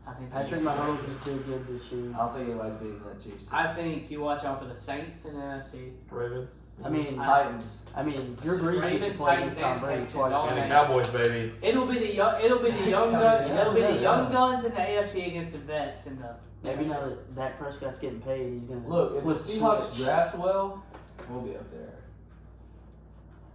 I think Patrick Mahomes is too good this year. I don't think anybody's beating that Chiefs team. I think you watch out for the Saints in the NFC. Ravens. I mean, Titans. Drew Brees gets to Ravens, play Titans, against Tom and Brady Texans, twice. all And the that. Cowboys, baby. It'll be the young guns in the AFC against the vets in the. Maybe now that Dak Prescott's getting paid, he's gonna Look, if the flip Seahawks switch. draft well, we'll be up there.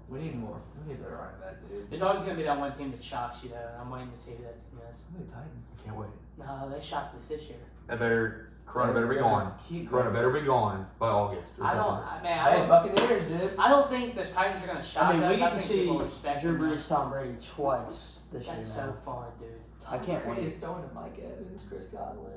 We need more. We need better running back, dude. There's always gonna be that one team that shocks you though, and I'm waiting to see who that team is. Who are the Titans? I can't wait. No, they shocked us this year. Corona better be gone. Keep Corona going. better be gone by August. Or I Hey, don't. Buccaneers, dude. I don't think the Titans are gonna shock I mean, us. we get I to think see people respect Drew them. Brees, Tom Brady twice this year That's now. so fun, dude. I can't Brady wait. is throwing to Mike Evans, Chris Godwin.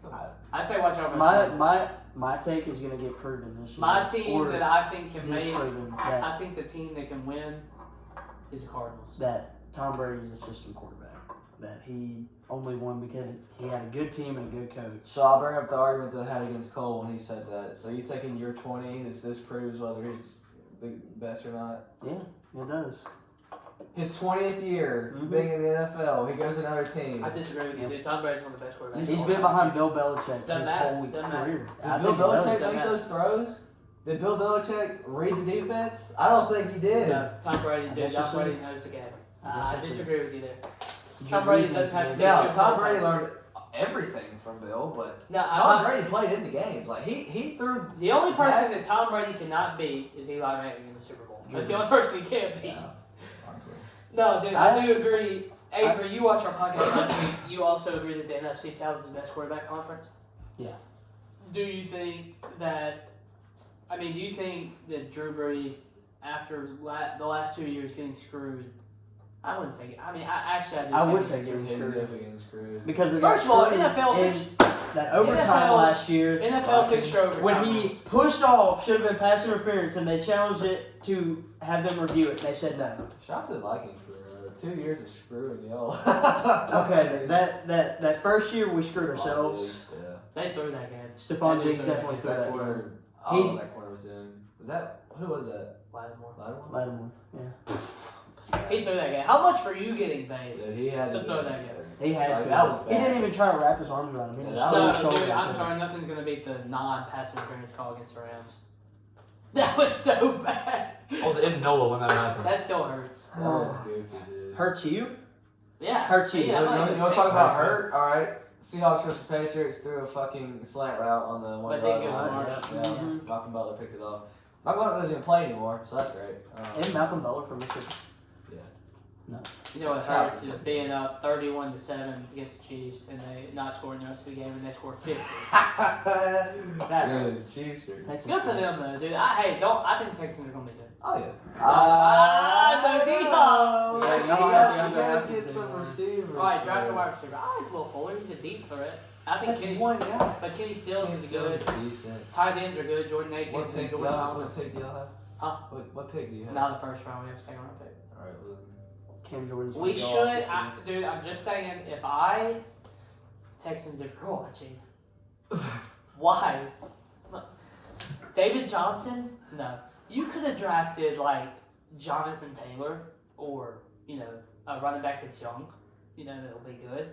Come on. I'd say watch out for the My take is gonna get proven this year. My team Or that I think can make. disproven that I think the team that can win is the Cardinals. that Tom Brady's a system quarterback. That he only won because he had a good team and a good coach. So I'll bring up the argument that I had against Cole when he said that. So you think in year 20, this proves whether he's the best or not? Yeah, it does. His 20th year Mhm. being in the NFL, he goes to another team. I disagree with you, dude. Tom Brady's one of the best quarterbacks. He's of all been time. behind Bill Belichick Doesn't his matter. whole Doesn't matter. career. Did Bill think he Belichick does. make those throws? Did Bill Belichick read the defense? I don't think he did. No, Tom Brady, dude. guess you'll Tom see. Brady knows the game. guess I you'll see. disagree with you there. Drew Tom Brady Brees doesn't have knows to the Yeah, game. Tom Brady learned everything from Bill, but No, Tom Brady played in the games. Like he threw. The only person That's- that Tom Brady cannot beat is Eli Manning in the Super Bowl. That's the Drew only person he can't beat. Yeah, honestly. No, dude, I do agree. Avery, you watched our podcast last week. You also agree that the NFC South is the best quarterback conference? Yeah. Do you think that, do you think that Drew Brees, after the last 2 years getting screwed, I wouldn't say, I would say getting screwed. Getting screwed. Because we got First of all, screwed NFL in that overtime NFL last year. NFL fixture over When he pushed off, should have been pass interference, and they challenged it to have them review it. They said no. Shout out to the Vikings for 2 years of screwing y'all. Okay, that first year we screwed ourselves. Yeah. They threw that game. Stephon They Diggs threw that definitely game. threw That that game. corner. I don't know what that corner was doing. Who was that? Lattimore. Lattimore? Lattimore, yeah. He threw that game. How much were you getting paid? Yeah, he had To throw that game. He had Like, to. that was He bad. didn't even try to wrap his arms around him. He Yeah, just that threw No, his shoulder dude, I'm into sorry. him. Nothing's going to beat the non-pass interference call against the Rams. That was so bad. I was in NOLA when that happened. That still hurts. That was goofy, dude. Hurts you? Yeah. Hurts you. Yeah, You I'm want like, to talk about hurt? hurt? All right. Seahawks versus Patriots threw a fucking slant route on the one But they yard go line. Marsh. Yeah, Mhm. Malcolm Butler picked it off. Malcolm Butler doesn't even play anymore, so that's great. And Malcolm Butler from Mississippi. Yeah. Nuts. You know what Shout out hurts to is being up 31-7 against the Chiefs and they not scoring the rest of the game and they score 50. Yeah, it's Chiefs. Or... Texans Good for fan. them though, dude. I think Texans are gonna be good. Oh, yeah. The D-Hop. Yeah, you y'all gotta have get to some do that. receivers. All right, draft a bro. wide receiver. I like Will Fuller. He's a deep threat. I think That's Kenny, one guy. but Kenny Stills is good. Decent. Tight ends are good. Jordan What Akins and pick do Jordan y'all Thomas. have? Huh? What pick do you have? Not the first round. We have a second round pick. All right, well, Cam Jordan's We gonna go should, off this year. dude. I'm just saying. Texans, if you're watching, why? David Johnson? No. You could have drafted like Jonathan Taylor or a running back that's young. That'll be good.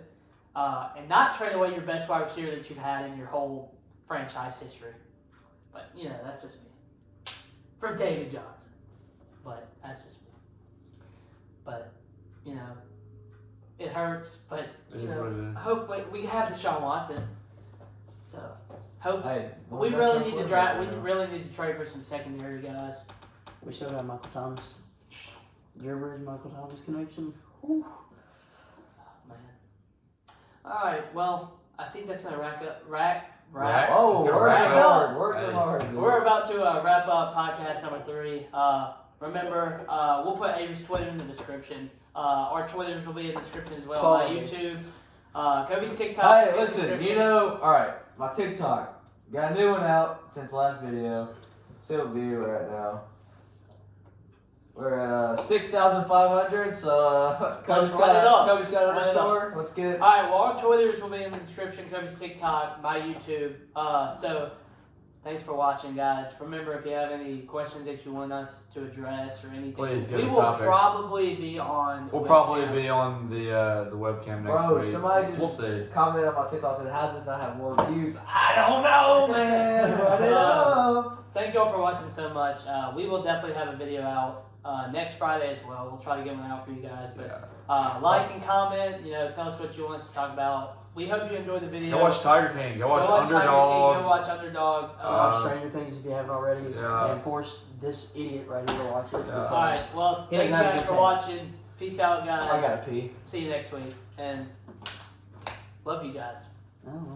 And not trade away your best wide receiver that you've had in your whole franchise history. But that's just me. For David Johnson. but that's just me. But you know, it hurts. But It you is what it know, is. hopefully we have Deshaun Watson. So hopefully Hey, we really need to draft. We really need to trade for some secondary guys. We still got Michael Thomas. Gerber's Michael Thomas connection. Whew. Man. All right. Well, I think that's gonna wrap. Oh, Let's go words wrap are it up. hard. Words are Hey. hard. Dude. We're about to wrap up podcast number 3. Remember, we'll put Avery's Twitter in the description. Our Twitters will be in the description as well. Follow My me. YouTube, Kobe's TikTok. Hey, in the listen, description. you know, alright, my TikTok. Got a new one out since last video. See what view we're at now. We're at 6,500, so Let's run it up. Kobe's got Run it underscore. Let's get it. All right. Well, our Twitters will be in the description. Kobe's TikTok, my YouTube. So, thanks for watching, guys. Remember, if you have any questions that you want us to address or anything, Please give we us will topics. probably be on. We'll webcam. probably be on the webcam next Bro, week. somebody We'll just see. commented on my TikTok and said, how does this not have more views? I don't know, man. Run it up. Thank you all for watching so much. We will definitely have a video out next Friday as well. We'll try to get one out for you guys. But like and comment. You know, tell us what you want us to talk about. We hope you enjoyed the video. Go watch Tiger King. Go watch Tiger King, Underdog. go watch Underdog. Watch Stranger Things if you haven't already. Yeah. And force this idiot right here to watch it. Yeah. All right. Well, He thank you doesn't have guys good for taste. watching. Peace out, guys. I gotta pee. See you next week. And love you guys. Oh.